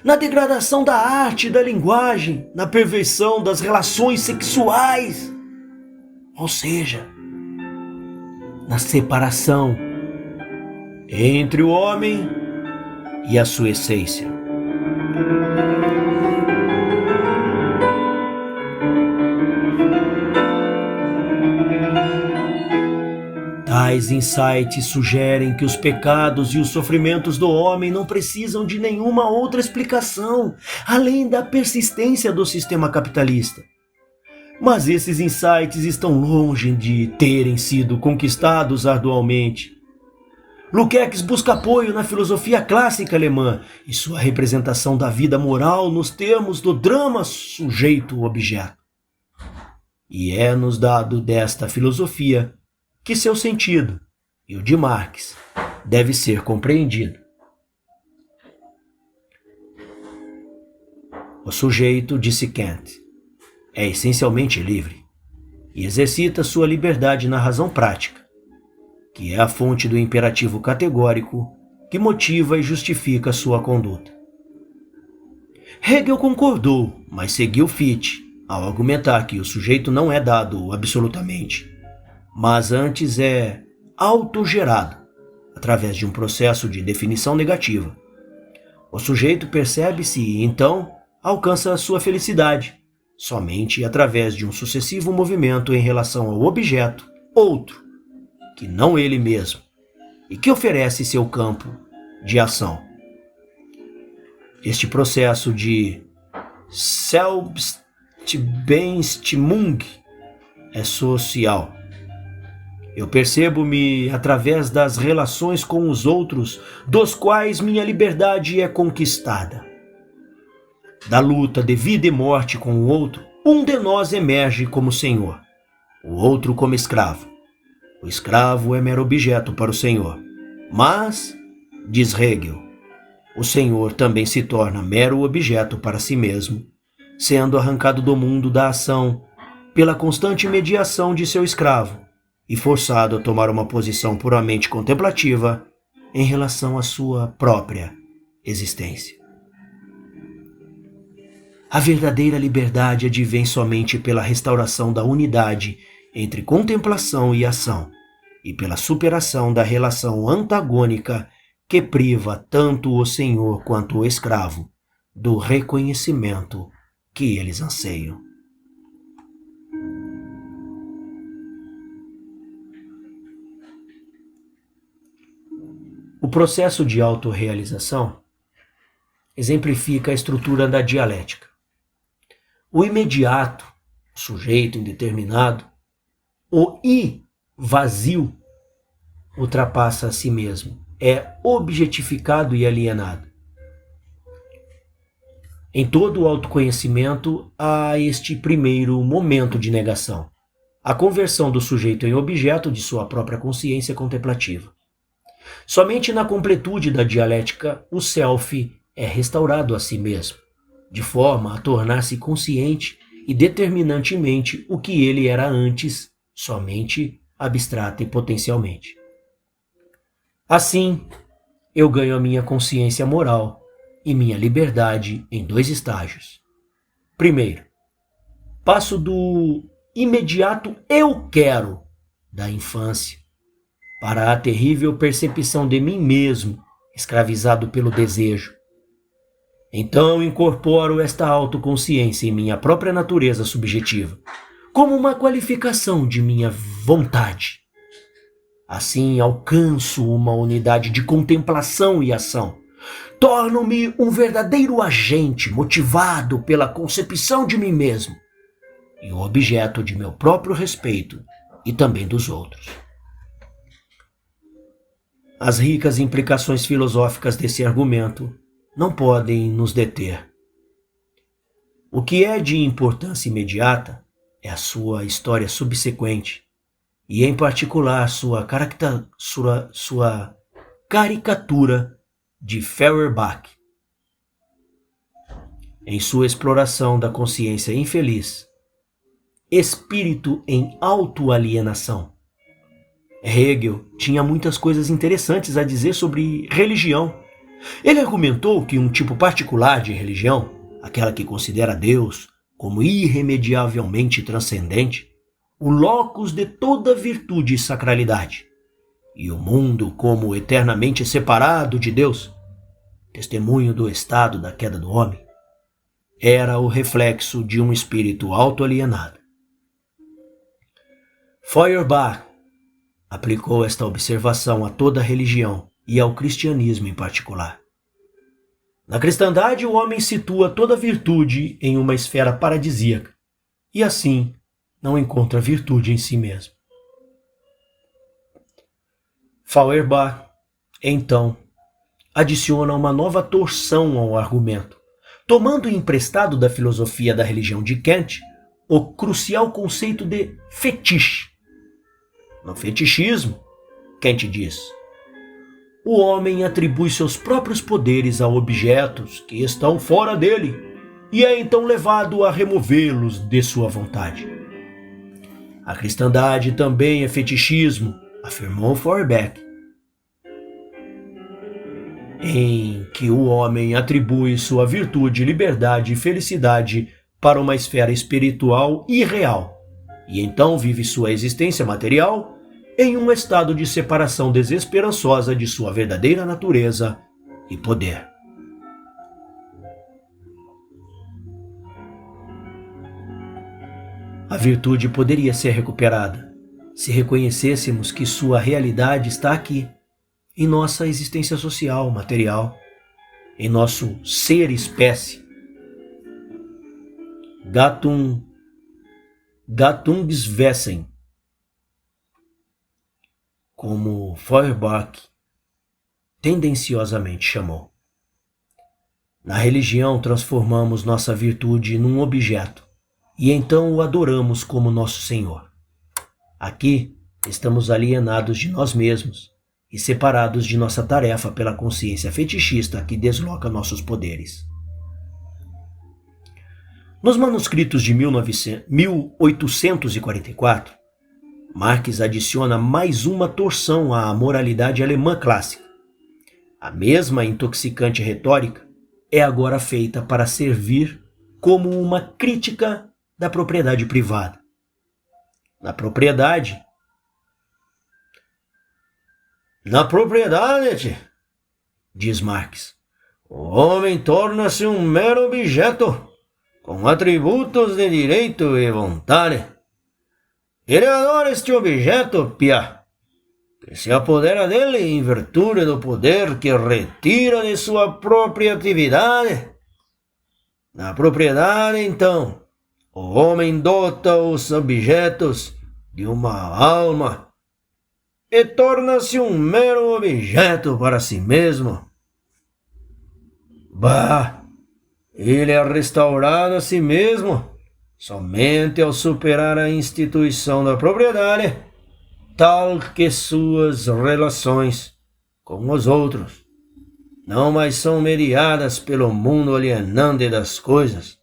na degradação da arte e da linguagem, na perversão das relações sexuais, ou seja, na separação entre o homem e a sua essência. Tais insights sugerem que os pecados e os sofrimentos do homem não precisam de nenhuma outra explicação, além da persistência do sistema capitalista. Mas esses insights estão longe de terem sido conquistados arduamente. Lukács busca apoio na filosofia clássica alemã e sua representação da vida moral nos termos do drama sujeito-objeto. E é-nos dado desta filosofia que seu sentido, e o de Marx, deve ser compreendido. O sujeito, disse Kant, é essencialmente livre e exercita sua liberdade na razão prática, que é a fonte do imperativo categórico que motiva e justifica sua conduta. Hegel concordou, mas seguiu Fichte ao argumentar que o sujeito não é dado absolutamente, mas antes é autogerado, através de um processo de definição negativa. O sujeito percebe-se e, então, alcança sua felicidade, somente através de um sucessivo movimento em relação ao objeto, outro, que não ele mesmo, e que oferece seu campo de ação. Este processo de Selbstbestimmung é social. Eu percebo-me através das relações com os outros, dos quais minha liberdade é conquistada. Da luta de vida e morte com o outro, um de nós emerge como senhor, o outro como escravo. O escravo é mero objeto para o senhor. Mas, diz Hegel, o senhor também se torna mero objeto para si mesmo, sendo arrancado do mundo da ação pela constante mediação de seu escravo e forçado a tomar uma posição puramente contemplativa em relação à sua própria existência. A verdadeira liberdade advém somente pela restauração da unidade entre contemplação e ação, e pela superação da relação antagônica que priva tanto o senhor quanto o escravo do reconhecimento que eles anseiam. O processo de autorrealização exemplifica a estrutura da dialética. O imediato, o sujeito indeterminado, o vazio, ultrapassa a si mesmo, é objetificado e alienado. Em todo o autoconhecimento há este primeiro momento de negação, a conversão do sujeito em objeto de sua própria consciência contemplativa. Somente na completude da dialética o self é restaurado a si mesmo, de forma a tornar-se consciente e determinantemente o que ele era antes, somente abstrata e potencialmente. Assim, eu ganho a minha consciência moral e minha liberdade em dois estágios. Primeiro, passo do imediato eu quero da infância para a terrível percepção de mim mesmo, escravizado pelo desejo. Então incorporo esta autoconsciência em minha própria natureza subjetiva, como uma qualificação de minha vontade. Assim alcanço uma unidade de contemplação e ação. Torno-me um verdadeiro agente motivado pela concepção de mim mesmo e o objeto de meu próprio respeito e também dos outros. As ricas implicações filosóficas desse argumento não podem nos deter. O que é de importância imediata é a sua história subsequente e, em particular, sua caricatura de Feuerbach. Em sua exploração da consciência infeliz, espírito em autoalienação, Hegel tinha muitas coisas interessantes a dizer sobre religião. Ele argumentou que um tipo particular de religião, aquela que considera Deus como irremediavelmente transcendente, o locus de toda virtude e sacralidade, e o mundo como eternamente separado de Deus, testemunho do estado da queda do homem, era o reflexo de um espírito autoalienado. Feuerbach Aplicou esta observação a toda a religião e ao cristianismo em particular. Na cristandade, o homem situa toda virtude em uma esfera paradisíaca e, assim, não encontra virtude em si mesmo. Feuerbach, então, adiciona uma nova torção ao argumento, tomando emprestado da filosofia da religião de Kant o crucial conceito de fetiche. No fetichismo, Kant diz: o homem atribui seus próprios poderes a objetos que estão fora dele e é então levado a removê-los de sua vontade. A cristandade também é fetichismo, afirmou Feuerbach, em que o homem atribui sua virtude, liberdade e felicidade para uma esfera espiritual irreal, e então vive sua existência material em um estado de separação desesperançosa de sua verdadeira natureza e poder. A virtude poderia ser recuperada se reconhecêssemos que sua realidade está aqui, em nossa existência social, material, em nosso ser espécie. Gattungswesen, como Feuerbach tendenciosamente chamou. Na religião, transformamos nossa virtude num objeto e então o adoramos como nosso Senhor. Aqui, estamos alienados de nós mesmos e separados de nossa tarefa pela consciência fetichista que desloca nossos poderes. Nos manuscritos de 1844, Marx adiciona mais uma torção à moralidade alemã clássica. A mesma intoxicante retórica é agora feita para servir como uma crítica da propriedade privada. Na propriedade, diz Marx, o homem torna-se um mero objeto, com atributos de direito e vontade. Ele adora este objeto, piá, que se apodera dele em virtude do poder que retira de sua própria atividade. Na propriedade, então, o homem dota os objetos de uma alma e torna-se um mero objeto para si mesmo. Bah! Ele é restaurado a si mesmo somente ao superar a instituição da propriedade, tal que suas relações com os outros não mais são mediadas pelo mundo alienante das coisas.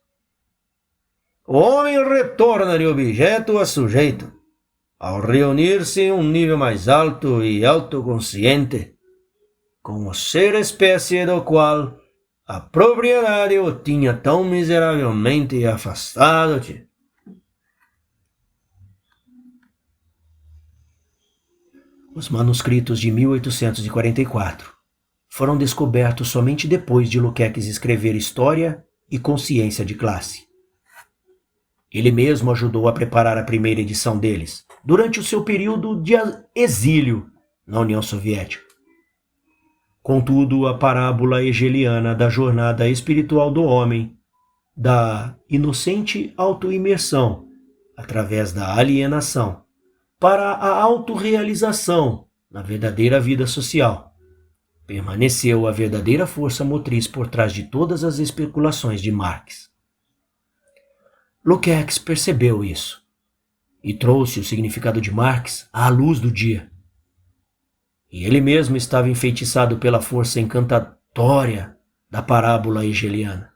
O homem retorna de objeto a sujeito, ao reunir-se em um nível mais alto e autoconsciente, com o ser espécie do qual a propriedade o tinha tão miseravelmente afastado-te. Os manuscritos de 1844 foram descobertos somente depois de Lukács escrever História e Consciência de Classe. Ele mesmo ajudou a preparar a primeira edição deles, durante o seu período de exílio na União Soviética. Contudo, a parábola hegeliana da jornada espiritual do homem, da inocente autoimersão, através da alienação, para a autorrealização na verdadeira vida social, permaneceu a verdadeira força motriz por trás de todas as especulações de Marx. Lukács percebeu isso e trouxe o significado de Marx à luz do dia. E ele mesmo estava enfeitiçado pela força encantatória da parábola hegeliana.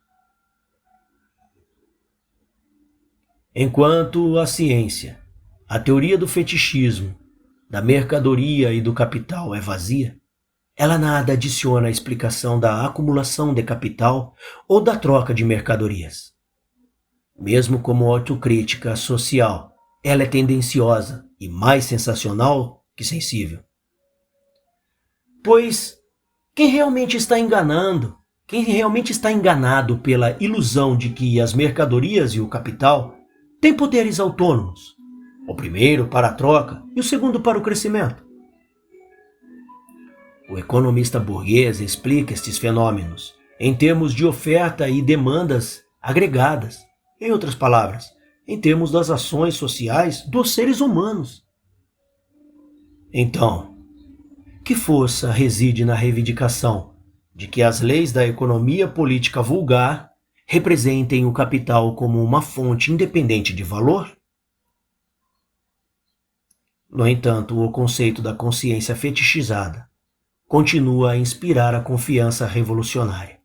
Enquanto a ciência, a teoria do fetichismo, da mercadoria e do capital é vazia, ela nada adiciona à explicação da acumulação de capital ou da troca de mercadorias. Mesmo como autocrítica social, ela é tendenciosa e mais sensacional que sensível. Pois quem realmente está enganado pela ilusão de que as mercadorias e o capital têm poderes autônomos, O primeiro para a troca e o segundo para o crescimento. O economista burguês explica estes fenômenos em termos de oferta e demandas agregadas, em outras palavras, em termos das ações sociais dos seres humanos. Então, que força reside na reivindicação de que as leis da economia política vulgar representem o capital como uma fonte independente de valor? No entanto, o conceito da consciência fetichizada continua a inspirar a confiança revolucionária.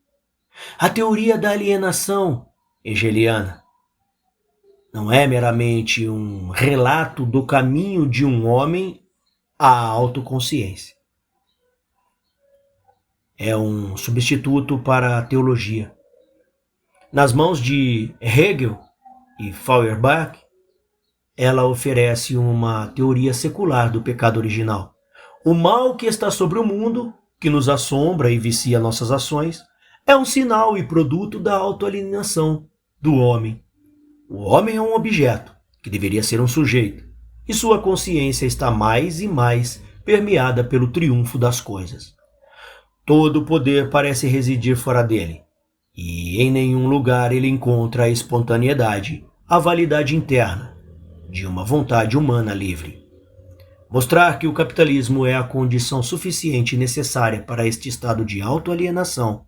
A teoria da alienação hegeliana não é meramente um relato do caminho de um homem à autoconsciência. É um substituto para a teologia. Nas mãos de Hegel e Feuerbach, ela oferece uma teoria secular do pecado original. O mal que está sobre o mundo, que nos assombra e vicia nossas ações, é um sinal e produto da autoalienação do homem. O homem é um objeto, que deveria ser um sujeito, e sua consciência está mais e mais permeada pelo triunfo das coisas. Todo o poder parece residir fora dele, e em nenhum lugar ele encontra a espontaneidade, a validade interna de uma vontade humana livre. Mostrar que o capitalismo é a condição suficiente e necessária para este estado de autoalienação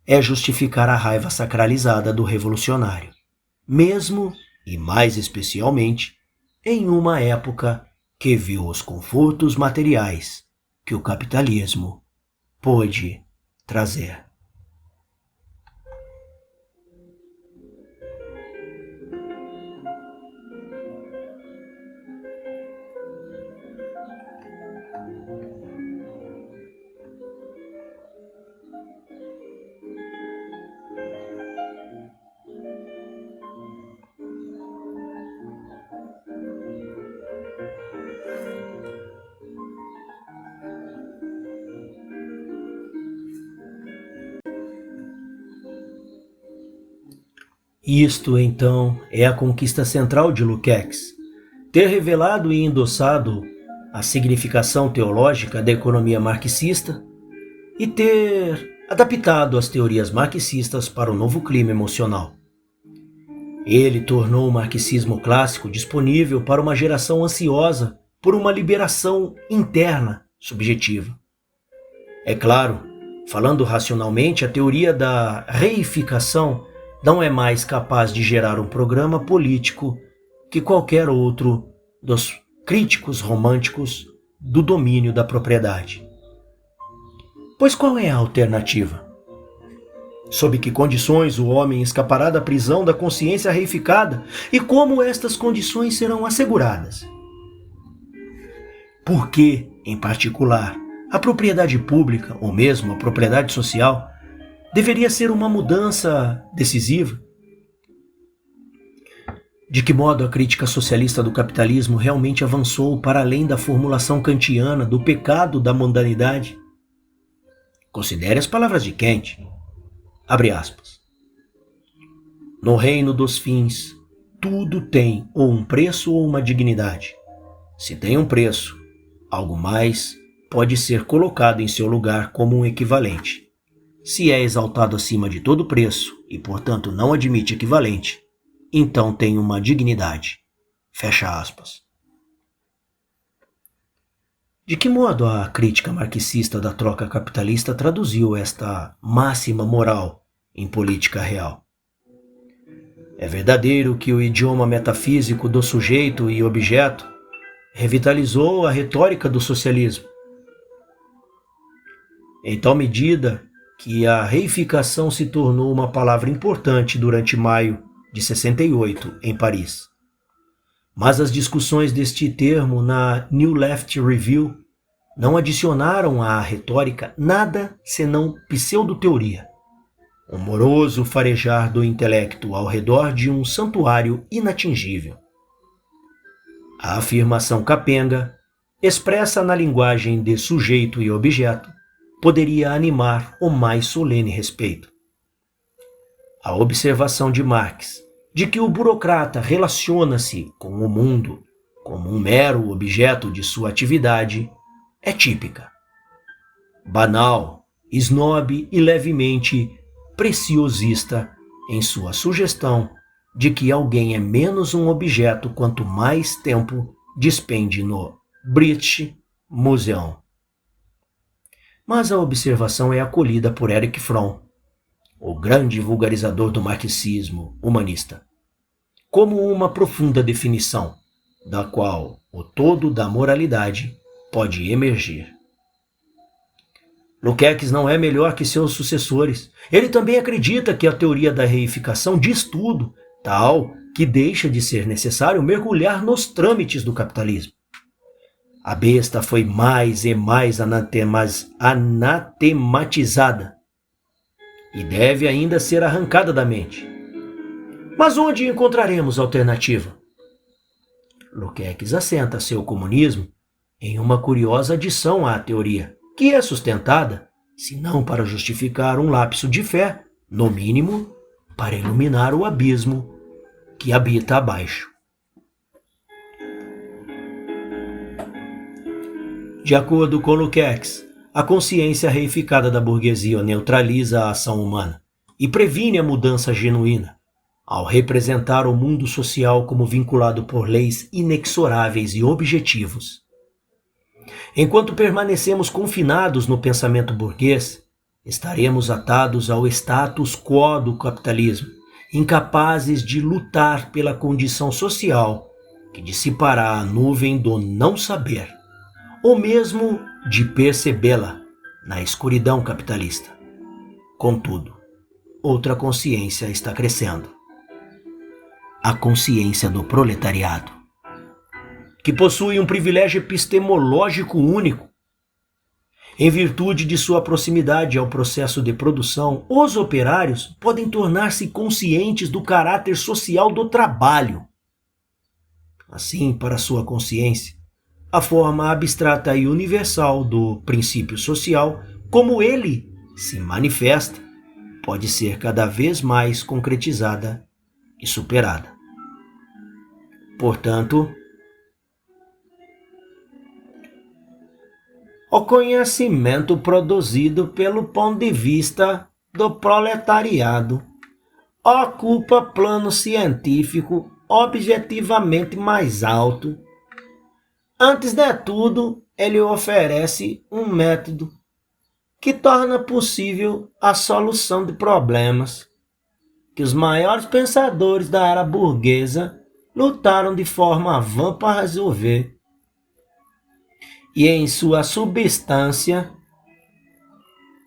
é justificar a raiva sacralizada do revolucionário, mesmo e mais especialmente em uma época que viu os confortos materiais que o capitalismo pôde trazer. Isto, então, é a conquista central de Lukács, ter revelado e endossado a significação teológica da economia marxista e ter adaptado as teorias marxistas para o novo clima emocional. Ele tornou o marxismo clássico disponível para uma geração ansiosa por uma liberação interna subjetiva. É claro, falando racionalmente, a teoria da reificação não é mais capaz de gerar um programa político que qualquer outro dos críticos românticos do domínio da propriedade. Pois qual é a alternativa? Sob que condições o homem escapará da prisão da consciência reificada e como estas condições serão asseguradas? Por que, em particular, a propriedade pública, ou mesmo a propriedade social, deveria ser uma mudança decisiva? De que modo a crítica socialista do capitalismo realmente avançou para além da formulação kantiana do pecado da mundanidade? Considere as palavras de Kant. Abre aspas. No reino dos fins, tudo tem ou um preço ou uma dignidade. Se tem um preço, algo mais pode ser colocado em seu lugar como um equivalente. Se é exaltado acima de todo preço e, portanto, não admite equivalente, então tem uma dignidade. Fecha aspas. De que modo a crítica marxista da troca capitalista traduziu esta máxima moral em política real? É verdadeiro que o idioma metafísico do sujeito e objeto revitalizou a retórica do socialismo. Em tal medida que a reificação se tornou uma palavra importante durante maio de 68 em Paris. Mas as discussões deste termo na New Left Review não adicionaram à retórica nada senão pseudo-teoria, um moroso farejar do intelecto ao redor de um santuário inatingível. A afirmação capenga, expressa na linguagem de sujeito e objeto, poderia animar o mais solene respeito. A observação de Marx de que o burocrata relaciona-se com o mundo como um mero objeto de sua atividade, é típica. Banal, snob e levemente preciosista em sua sugestão de que alguém é menos um objeto quanto mais tempo despende no British Museum. Mas a observação é acolhida por Erich Fromm, o grande vulgarizador do marxismo humanista, como uma profunda definição, da qual o todo da moralidade pode emergir. Lukács não é melhor que seus sucessores. Ele também acredita que a teoria da reificação diz tudo, tal que deixa de ser necessário mergulhar nos trâmites do capitalismo. A besta foi mais e mais anatematizada e deve ainda ser arrancada da mente. Mas onde encontraremos alternativa? Lukács assenta seu comunismo em uma curiosa adição à teoria, que é sustentada, se não para justificar um lapso de fé, no mínimo, para iluminar o abismo que habita abaixo. De acordo com Lukács, a consciência reificada da burguesia neutraliza a ação humana e previne a mudança genuína, ao representar o mundo social como vinculado por leis inexoráveis e objetivos. Enquanto permanecemos confinados no pensamento burguês, estaremos atados ao status quo do capitalismo, incapazes de lutar pela condição social que dissipará a nuvem do não saber, ou mesmo de percebê-la na escuridão capitalista. Contudo, outra consciência está crescendo. A consciência do proletariado, que possui um privilégio epistemológico único. Em virtude de sua proximidade ao processo de produção, os operários podem tornar-se conscientes do caráter social do trabalho. Assim, para sua consciência, a forma abstrata e universal do princípio social, como ele se manifesta, pode ser cada vez mais concretizada e superada. Portanto, o conhecimento produzido pelo ponto de vista do proletariado ocupa plano científico objetivamente mais alto. Antes de tudo, ele oferece um método que torna possível a solução de problemas que os maiores pensadores da era burguesa lutaram de forma vã para resolver. E em sua substância,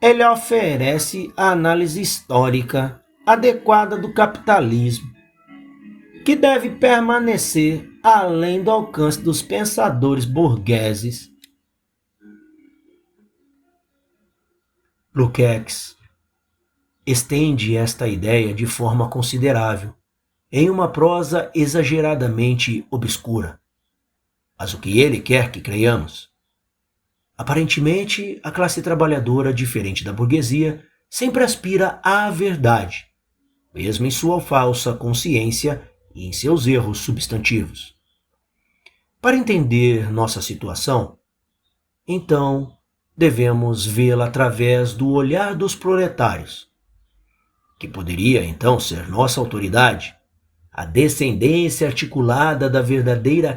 ele oferece a análise histórica adequada do capitalismo, que deve permanecer além do alcance dos pensadores burgueses. Lukács estende esta ideia de forma considerável, em uma prosa exageradamente obscura. Mas o que ele quer que creiamos? Aparentemente, a classe trabalhadora, diferente da burguesia, sempre aspira à verdade, mesmo em sua falsa consciência e em seus erros substantivos. Para entender nossa situação, então, devemos vê-la através do olhar dos proletários, que poderia então ser nossa autoridade, a descendência articulada da verdadeira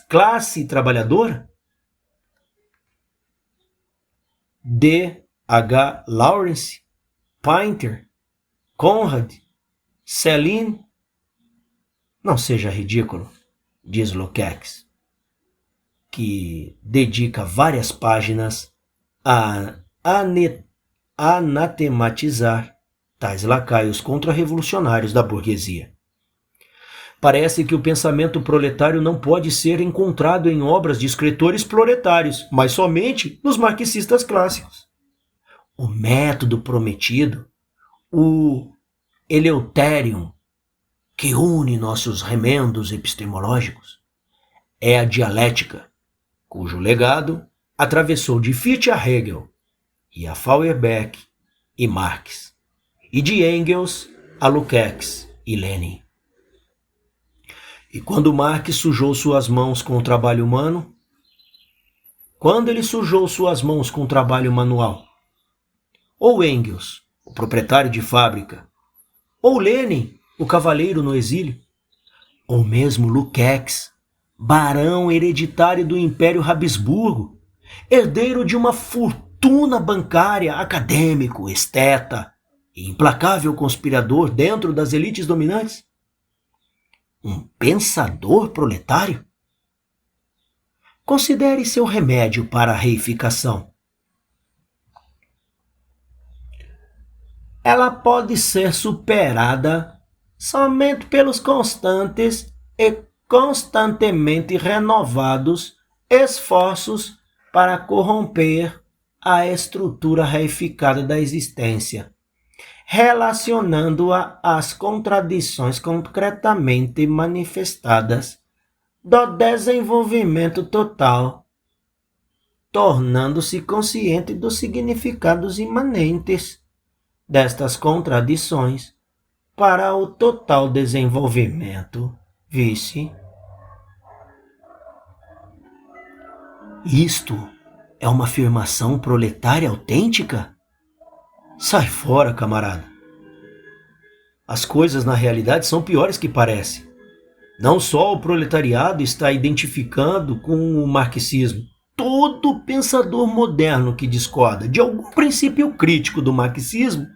classe trabalhadora? D. H. Lawrence, Painter, Conrad, Celine? Não seja ridículo, diz Lukács, que dedica várias páginas a anatematizar tais lacaios contra-revolucionários da burguesia. Parece que o pensamento proletário não pode ser encontrado em obras de escritores proletários, mas somente nos marxistas clássicos. O método prometido, o eleuterium, que une nossos remendos epistemológicos, é a dialética, cujo legado atravessou de Fichte a Hegel e a Feuerbach e Marx, e de Engels a Lukács e Lenin. E quando Marx sujou suas mãos com o trabalho humano? Quando ele sujou suas mãos com o trabalho manual? Ou Engels, o proprietário de fábrica? Ou Lenin, o cavaleiro no exílio? Ou mesmo Lukács, barão hereditário do Império Habsburgo, herdeiro de uma fortuna bancária, acadêmico, esteta e implacável conspirador dentro das elites dominantes? Um pensador proletário? Considere seu remédio para a reificação. Ela pode ser superada somente pelos constantes e constantemente renovados esforços para corromper a estrutura reificada da existência, relacionando-a às contradições concretamente manifestadas do desenvolvimento total, tornando-se consciente dos significados imanentes destas contradições para o total desenvolvimento. Vice. Isto é uma afirmação proletária autêntica? Sai fora, camarada. As coisas na realidade são piores que parecem. Não só o proletariado está identificando com o marxismo. Todo pensador moderno que discorda de algum princípio crítico do marxismo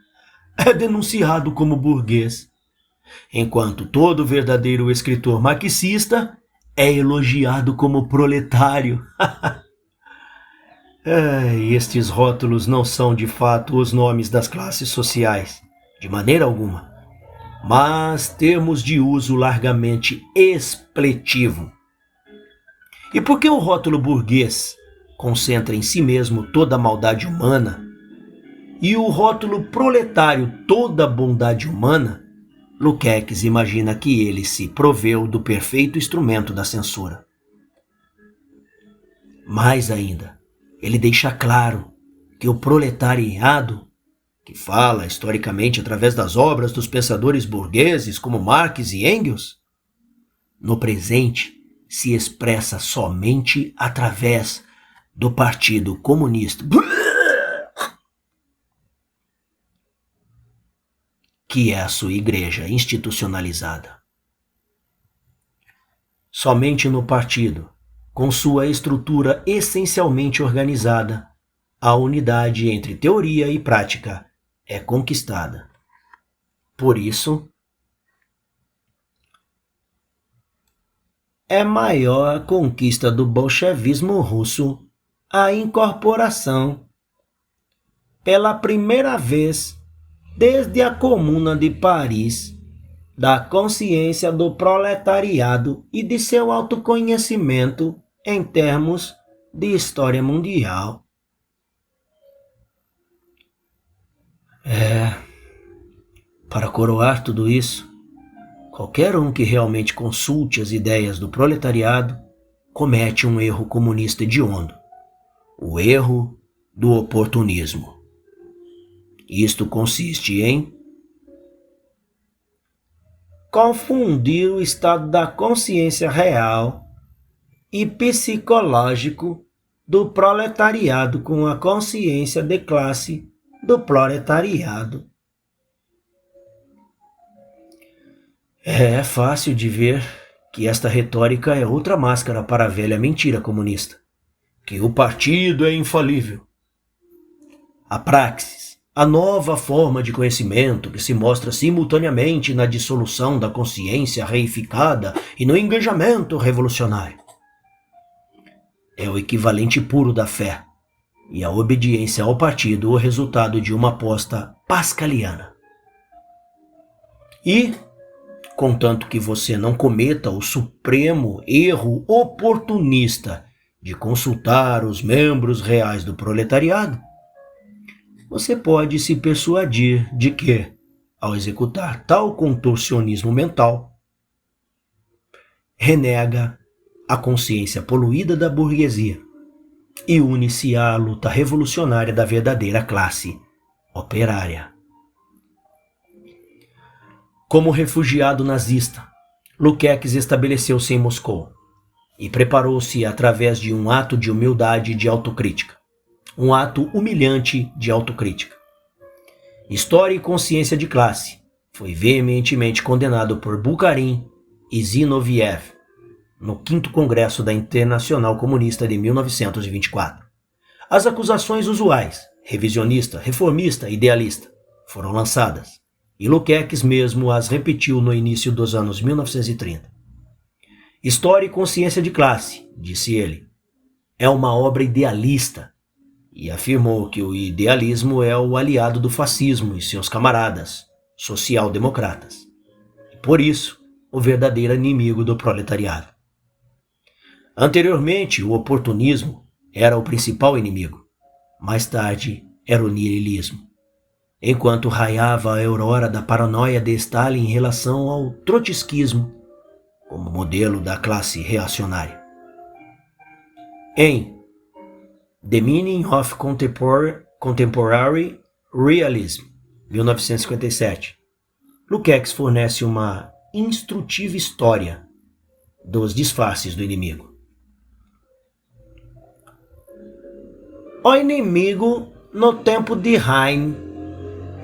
é denunciado como burguês, enquanto todo verdadeiro escritor marxista é elogiado como proletário. Estes rótulos não são de fato os nomes das classes sociais, de maneira alguma, mas termos de uso largamente expletivo. E por que o rótulo burguês concentra em si mesmo toda a maldade humana e o rótulo proletário toda a bondade humana? Lukács imagina que ele se proveu do perfeito instrumento da censura. Mais ainda, ele deixa claro que o proletariado, que fala historicamente através das obras dos pensadores burgueses como Marx e Engels, no presente se expressa somente através do Partido Comunista, que é a sua igreja institucionalizada. Somente no partido, com sua estrutura essencialmente organizada, a unidade entre teoria e prática é conquistada. Por isso, é maior a conquista do bolchevismo russo a incorporação, pela primeira vez desde a Comuna de Paris, da consciência do proletariado e de seu autoconhecimento em termos de história mundial. Para coroar tudo isso, qualquer um que realmente consulte as ideias do proletariado comete um erro comunista hediondo, o erro do oportunismo. Isto consiste em confundir o estado da consciência real e psicológico do proletariado com a consciência de classe do proletariado. É fácil de ver que esta retórica é outra máscara para a velha mentira comunista, que o partido é infalível. A praxis, a nova forma de conhecimento que se mostra simultaneamente na dissolução da consciência reificada e no engajamento revolucionário, é o equivalente puro da fé, e a obediência ao partido o resultado de uma aposta pascaliana. E, contanto que você não cometa o supremo erro oportunista de consultar os membros reais do proletariado, você pode se persuadir de que, ao executar tal contorcionismo mental, renega a consciência poluída da burguesia e une-se à luta revolucionária da verdadeira classe operária. Como refugiado nazista, Lukács estabeleceu-se em Moscou e preparou-se através de um ato de humildade e de autocrítica. Um ato humilhante de autocrítica. História e consciência de classe. Foi veementemente condenado por Bukharin e Zinoviev no 5º Congresso da Internacional Comunista de 1924. As acusações usuais, revisionista, reformista, idealista, foram lançadas, e Lukács mesmo as repetiu no início dos anos 1930. História e consciência de classe, disse ele, é uma obra idealista, e afirmou que o idealismo é o aliado do fascismo e seus camaradas, social-democratas, e por isso, o verdadeiro inimigo do proletariado. Anteriormente, o oportunismo era o principal inimigo. Mais tarde, era o niilismo. Enquanto raiava a aurora da paranoia de Stalin em relação ao trotskismo, como modelo da classe reacionária. Em The Meaning of Contemporary Realism, 1957, Lukács fornece uma instrutiva história dos disfarces do inimigo. O inimigo, no tempo de Heine,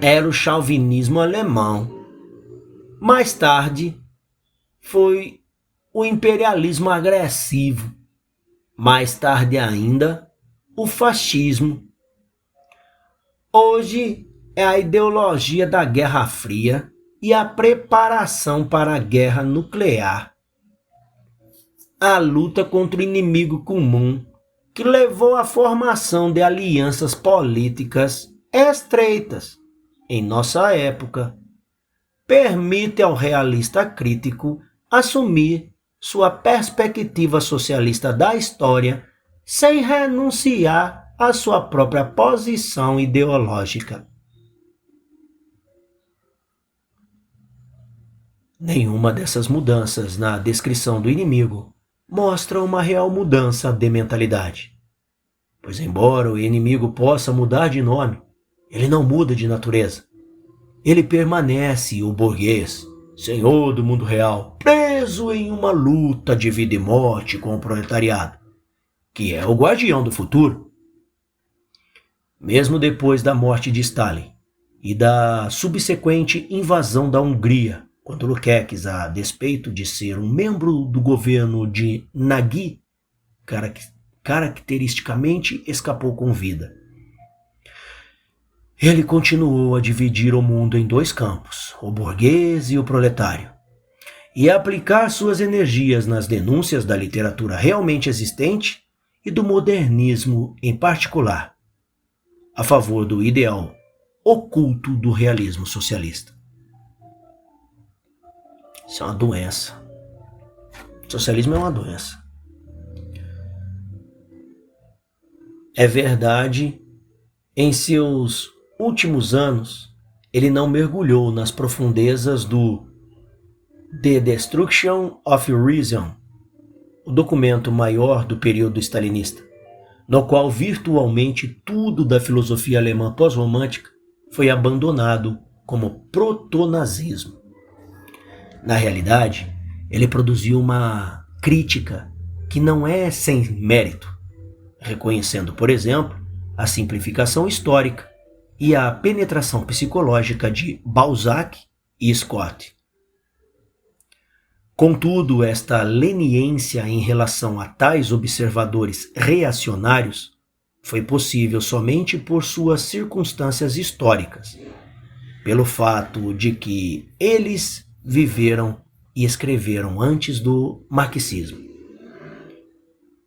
era o chauvinismo alemão. Mais tarde, foi o imperialismo agressivo. Mais tarde ainda, o fascismo. Hoje é a ideologia da Guerra Fria e a preparação para a guerra nuclear. A luta contra o inimigo comum, que levou à formação de alianças políticas estreitas em nossa época, permite ao realista crítico assumir sua perspectiva socialista da história sem renunciar à sua própria posição ideológica. Nenhuma dessas mudanças na descrição do inimigo mostra uma real mudança de mentalidade. Pois embora o inimigo possa mudar de nome, ele não muda de natureza. Ele permanece o burguês, senhor do mundo real, preso em uma luta de vida e morte com o proletariado, que é o guardião do futuro. Mesmo depois da morte de Stalin e da subsequente invasão da Hungria, quando Lukács, a despeito de ser um membro do governo de Nagy, caracteristicamente escapou com vida. Ele continuou a dividir o mundo em dois campos, o burguês e o proletário, e a aplicar suas energias nas denúncias da literatura realmente existente e do modernismo em particular, a favor do ideal oculto do realismo socialista. Isso é uma doença. O socialismo é uma doença. É verdade, em seus últimos anos, ele não mergulhou nas profundezas do The Destruction of Reason, o documento maior do período stalinista, no qual virtualmente tudo da filosofia alemã pós-romântica foi abandonado como protonazismo. Na realidade, ele produziu uma crítica que não é sem mérito, reconhecendo, por exemplo, a simplificação histórica e a penetração psicológica de Balzac e Scott. Contudo, esta leniência em relação a tais observadores reacionários foi possível somente por suas circunstâncias históricas, pelo fato de que eles viveram e escreveram antes do marxismo.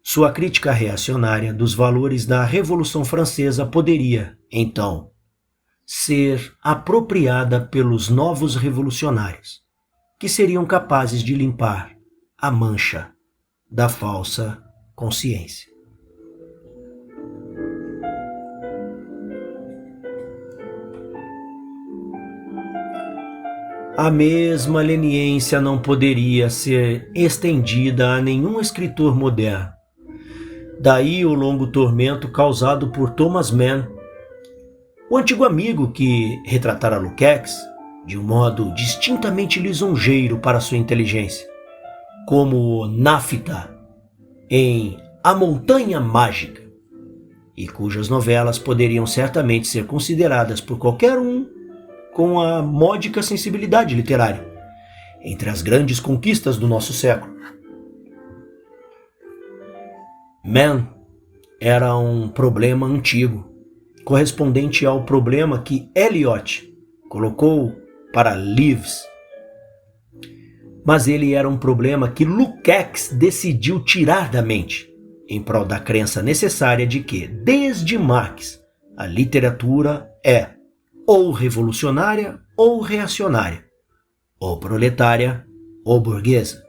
Sua crítica reacionária dos valores da Revolução Francesa poderia, então, ser apropriada pelos novos revolucionários, que seriam capazes de limpar a mancha da falsa consciência. A mesma leniência não poderia ser estendida a nenhum escritor moderno. Daí o longo tormento causado por Thomas Mann, o antigo amigo que retratara Lukács de um modo distintamente lisonjeiro para sua inteligência, como Nafta em A Montanha Mágica, e cujas novelas poderiam certamente ser consideradas por qualquer um com a módica sensibilidade literária entre as grandes conquistas do nosso século. Man era um problema antigo, correspondente ao problema que Eliot colocou para Lives. Mas ele era um problema que Lukács decidiu tirar da mente, em prol da crença necessária de que, desde Marx, a literatura é ou revolucionária ou reacionária, ou proletária ou burguesa,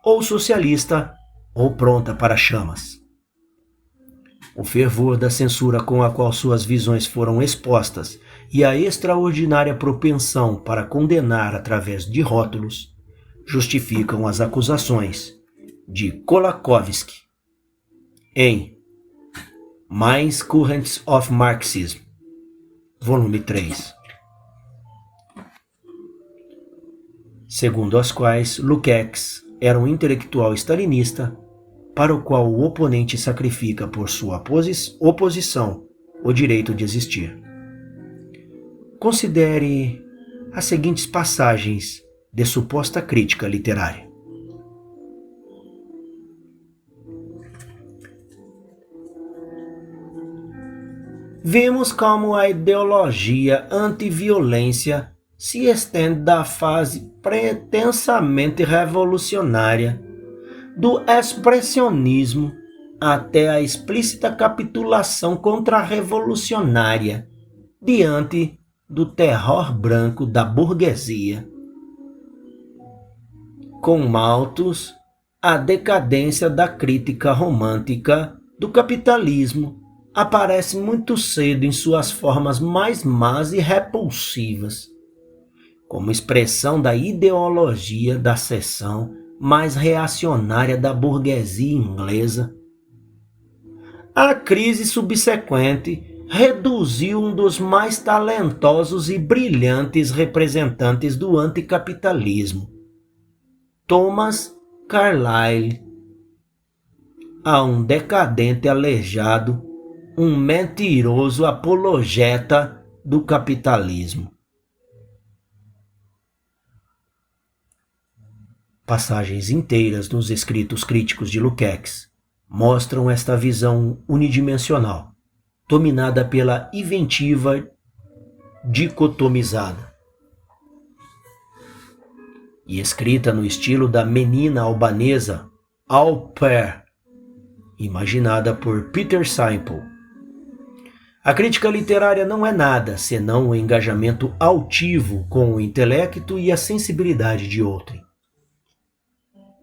ou socialista ou pronta para chamas. O fervor da censura com a qual suas visões foram expostas e a extraordinária propensão para condenar através de rótulos justificam as acusações de Kolakowski em Minds Currents of Marxism, volume 3, segundo as quais Lukács era um intelectual stalinista para o qual o oponente sacrifica por sua oposição o direito de existir. Considere as seguintes passagens de suposta crítica literária. Vimos como a ideologia antiviolência se estende da fase pretensamente revolucionária do expressionismo até a explícita capitulação contra-revolucionária diante do terror branco da burguesia. Com Malthus, a decadência da crítica romântica do capitalismo aparece muito cedo em suas formas mais más e repulsivas, como expressão da ideologia da seção mais reacionária da burguesia inglesa. A crise subsequente reduziu um dos mais talentosos e brilhantes representantes do anticapitalismo, Thomas Carlyle, a um decadente aleijado, um mentiroso apologeta do capitalismo. Passagens inteiras nos escritos críticos de Lukács mostram esta visão unidimensional, dominada pela inventiva dicotomizada e escrita no estilo da menina albanesa Au Pair, imaginada por Peter Simple. A crítica literária não é nada senão um engajamento altivo com o intelecto e a sensibilidade de outrem.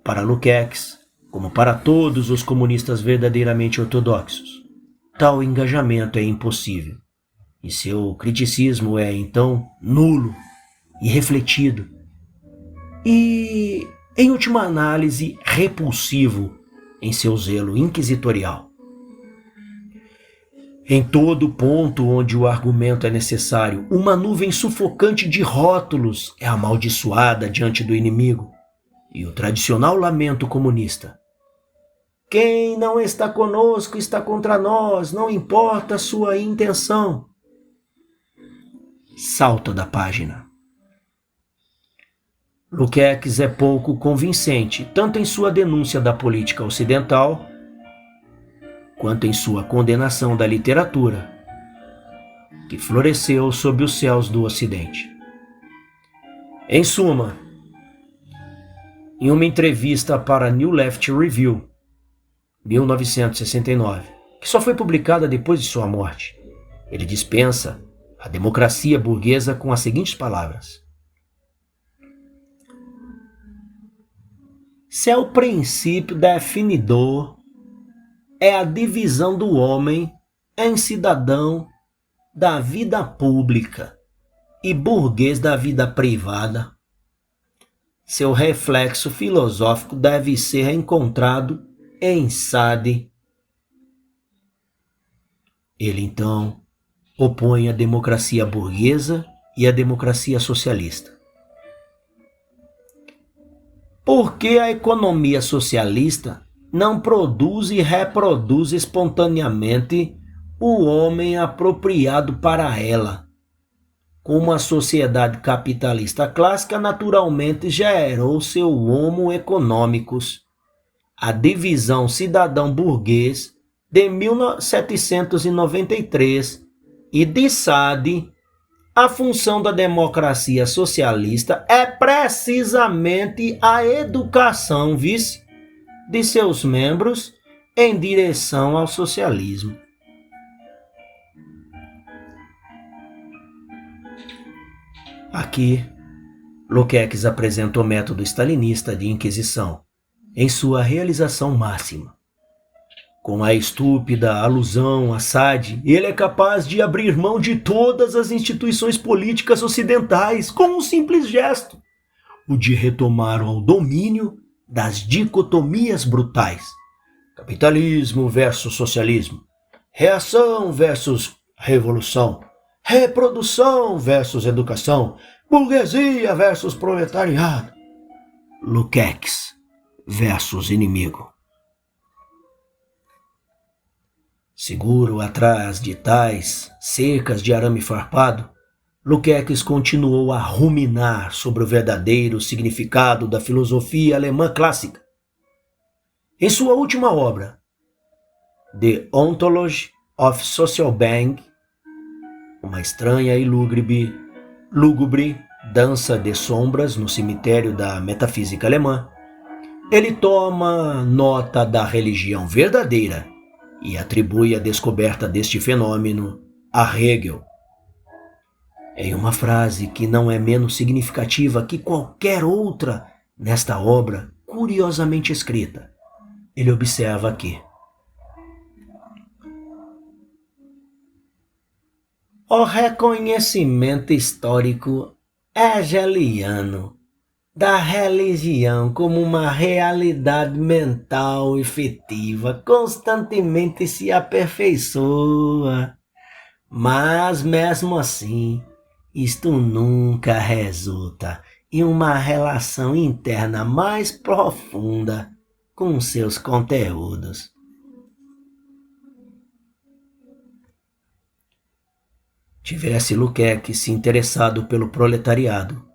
Para Lukács, como para todos os comunistas verdadeiramente ortodoxos, tal engajamento é impossível, e seu criticismo é, então, nulo, irrefletido e, em última análise, repulsivo em seu zelo inquisitorial. Em todo ponto onde o argumento é necessário, uma nuvem sufocante de rótulos é amaldiçoada diante do inimigo, e o tradicional lamento comunista: quem não está conosco está contra nós, não importa a sua intenção, salta da página. Lukács é pouco convincente, tanto em sua denúncia da política ocidental, quanto em sua condenação da literatura, que floresceu sob os céus do Ocidente. Em suma, em uma entrevista para New Left Review, 1969, que só foi publicada depois de sua morte, ele dispensa a democracia burguesa com as seguintes palavras: seu princípio definidor é a divisão do homem em cidadão da vida pública e burguês da vida privada. Seu reflexo filosófico deve ser encontrado em Sade. Ele, então, opõe a democracia burguesa e a democracia socialista. Porque a economia socialista não produz e reproduz espontaneamente o homem apropriado para ela. Como a sociedade capitalista clássica naturalmente gerou seu homo economicus, a divisão cidadão-burguês de 1793 e de Sade, a função da democracia socialista é precisamente a educação, de seus membros em direção ao socialismo. Aqui, Lukács apresenta o método stalinista de inquisição em sua realização máxima. Com a estúpida alusão a Sade, ele é capaz de abrir mão de todas as instituições políticas ocidentais com um simples gesto, o de retomar o domínio das dicotomias brutais. Capitalismo versus socialismo, reação versus revolução, reprodução versus educação, burguesia versus proletariado, Lukács versus inimigo. Seguro atrás de tais cercas de arame farpado, Lukács continuou a ruminar sobre o verdadeiro significado da filosofia alemã clássica. Em sua última obra, The Ontology of Social Being, uma estranha e lúgubre dança de sombras no cemitério da metafísica alemã, ele toma nota da religião verdadeira e atribui a descoberta deste fenômeno a Hegel. Em uma frase que não é menos significativa que qualquer outra nesta obra curiosamente escrita, ele observa que o reconhecimento histórico hegeliano da religião como uma realidade mental efetiva constantemente se aperfeiçoa, mas mesmo assim isto nunca resulta em uma relação interna mais profunda com seus conteúdos. Tivesse Lukács se interessado pelo proletariado,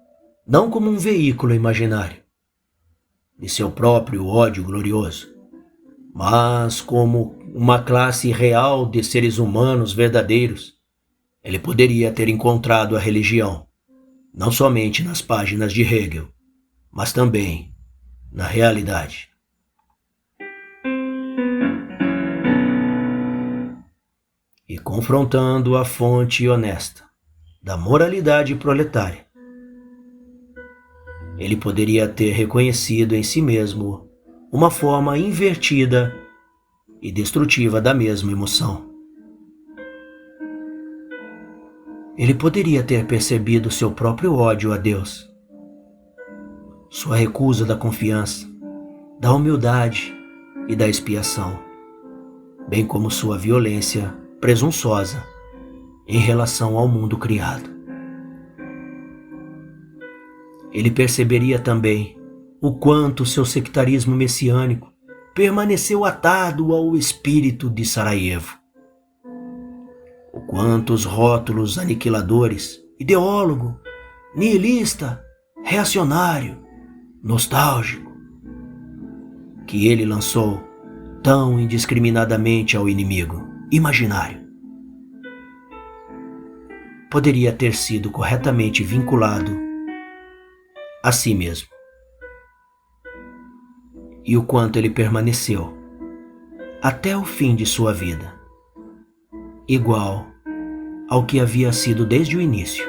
não como um veículo imaginário de seu próprio ódio glorioso, mas como uma classe real de seres humanos verdadeiros, ele poderia ter encontrado a religião, não somente nas páginas de Hegel, mas também na realidade. E confrontando a fonte honesta da moralidade proletária, ele poderia ter reconhecido em si mesmo uma forma invertida e destrutiva da mesma emoção. Ele poderia ter percebido seu próprio ódio a Deus, sua recusa da confiança, da humildade e da expiação, bem como sua violência presunçosa em relação ao mundo criado. Ele perceberia também o quanto seu sectarismo messiânico permaneceu atado ao espírito de Sarajevo, o quanto os rótulos aniquiladores, ideólogo, nihilista, reacionário, nostálgico, que ele lançou tão indiscriminadamente ao inimigo imaginário, poderia ter sido corretamente vinculado a si mesmo. E o quanto ele permaneceu, até o fim de sua vida, igual ao que havia sido desde o início.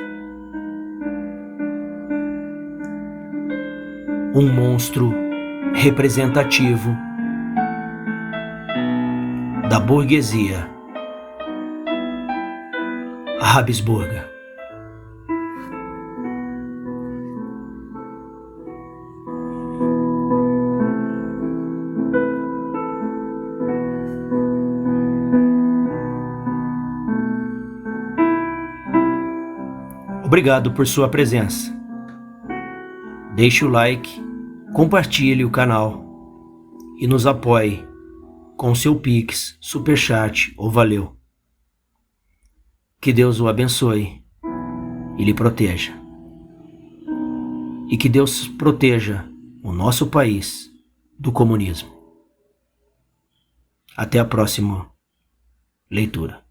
Um monstro representativo da burguesia Habsburga. Obrigado por sua presença. Deixe o like, compartilhe o canal e nos apoie com seu Pix, Superchat ou Valeu. Que Deus o abençoe e lhe proteja. E que Deus proteja o nosso país do comunismo. Até a próxima leitura.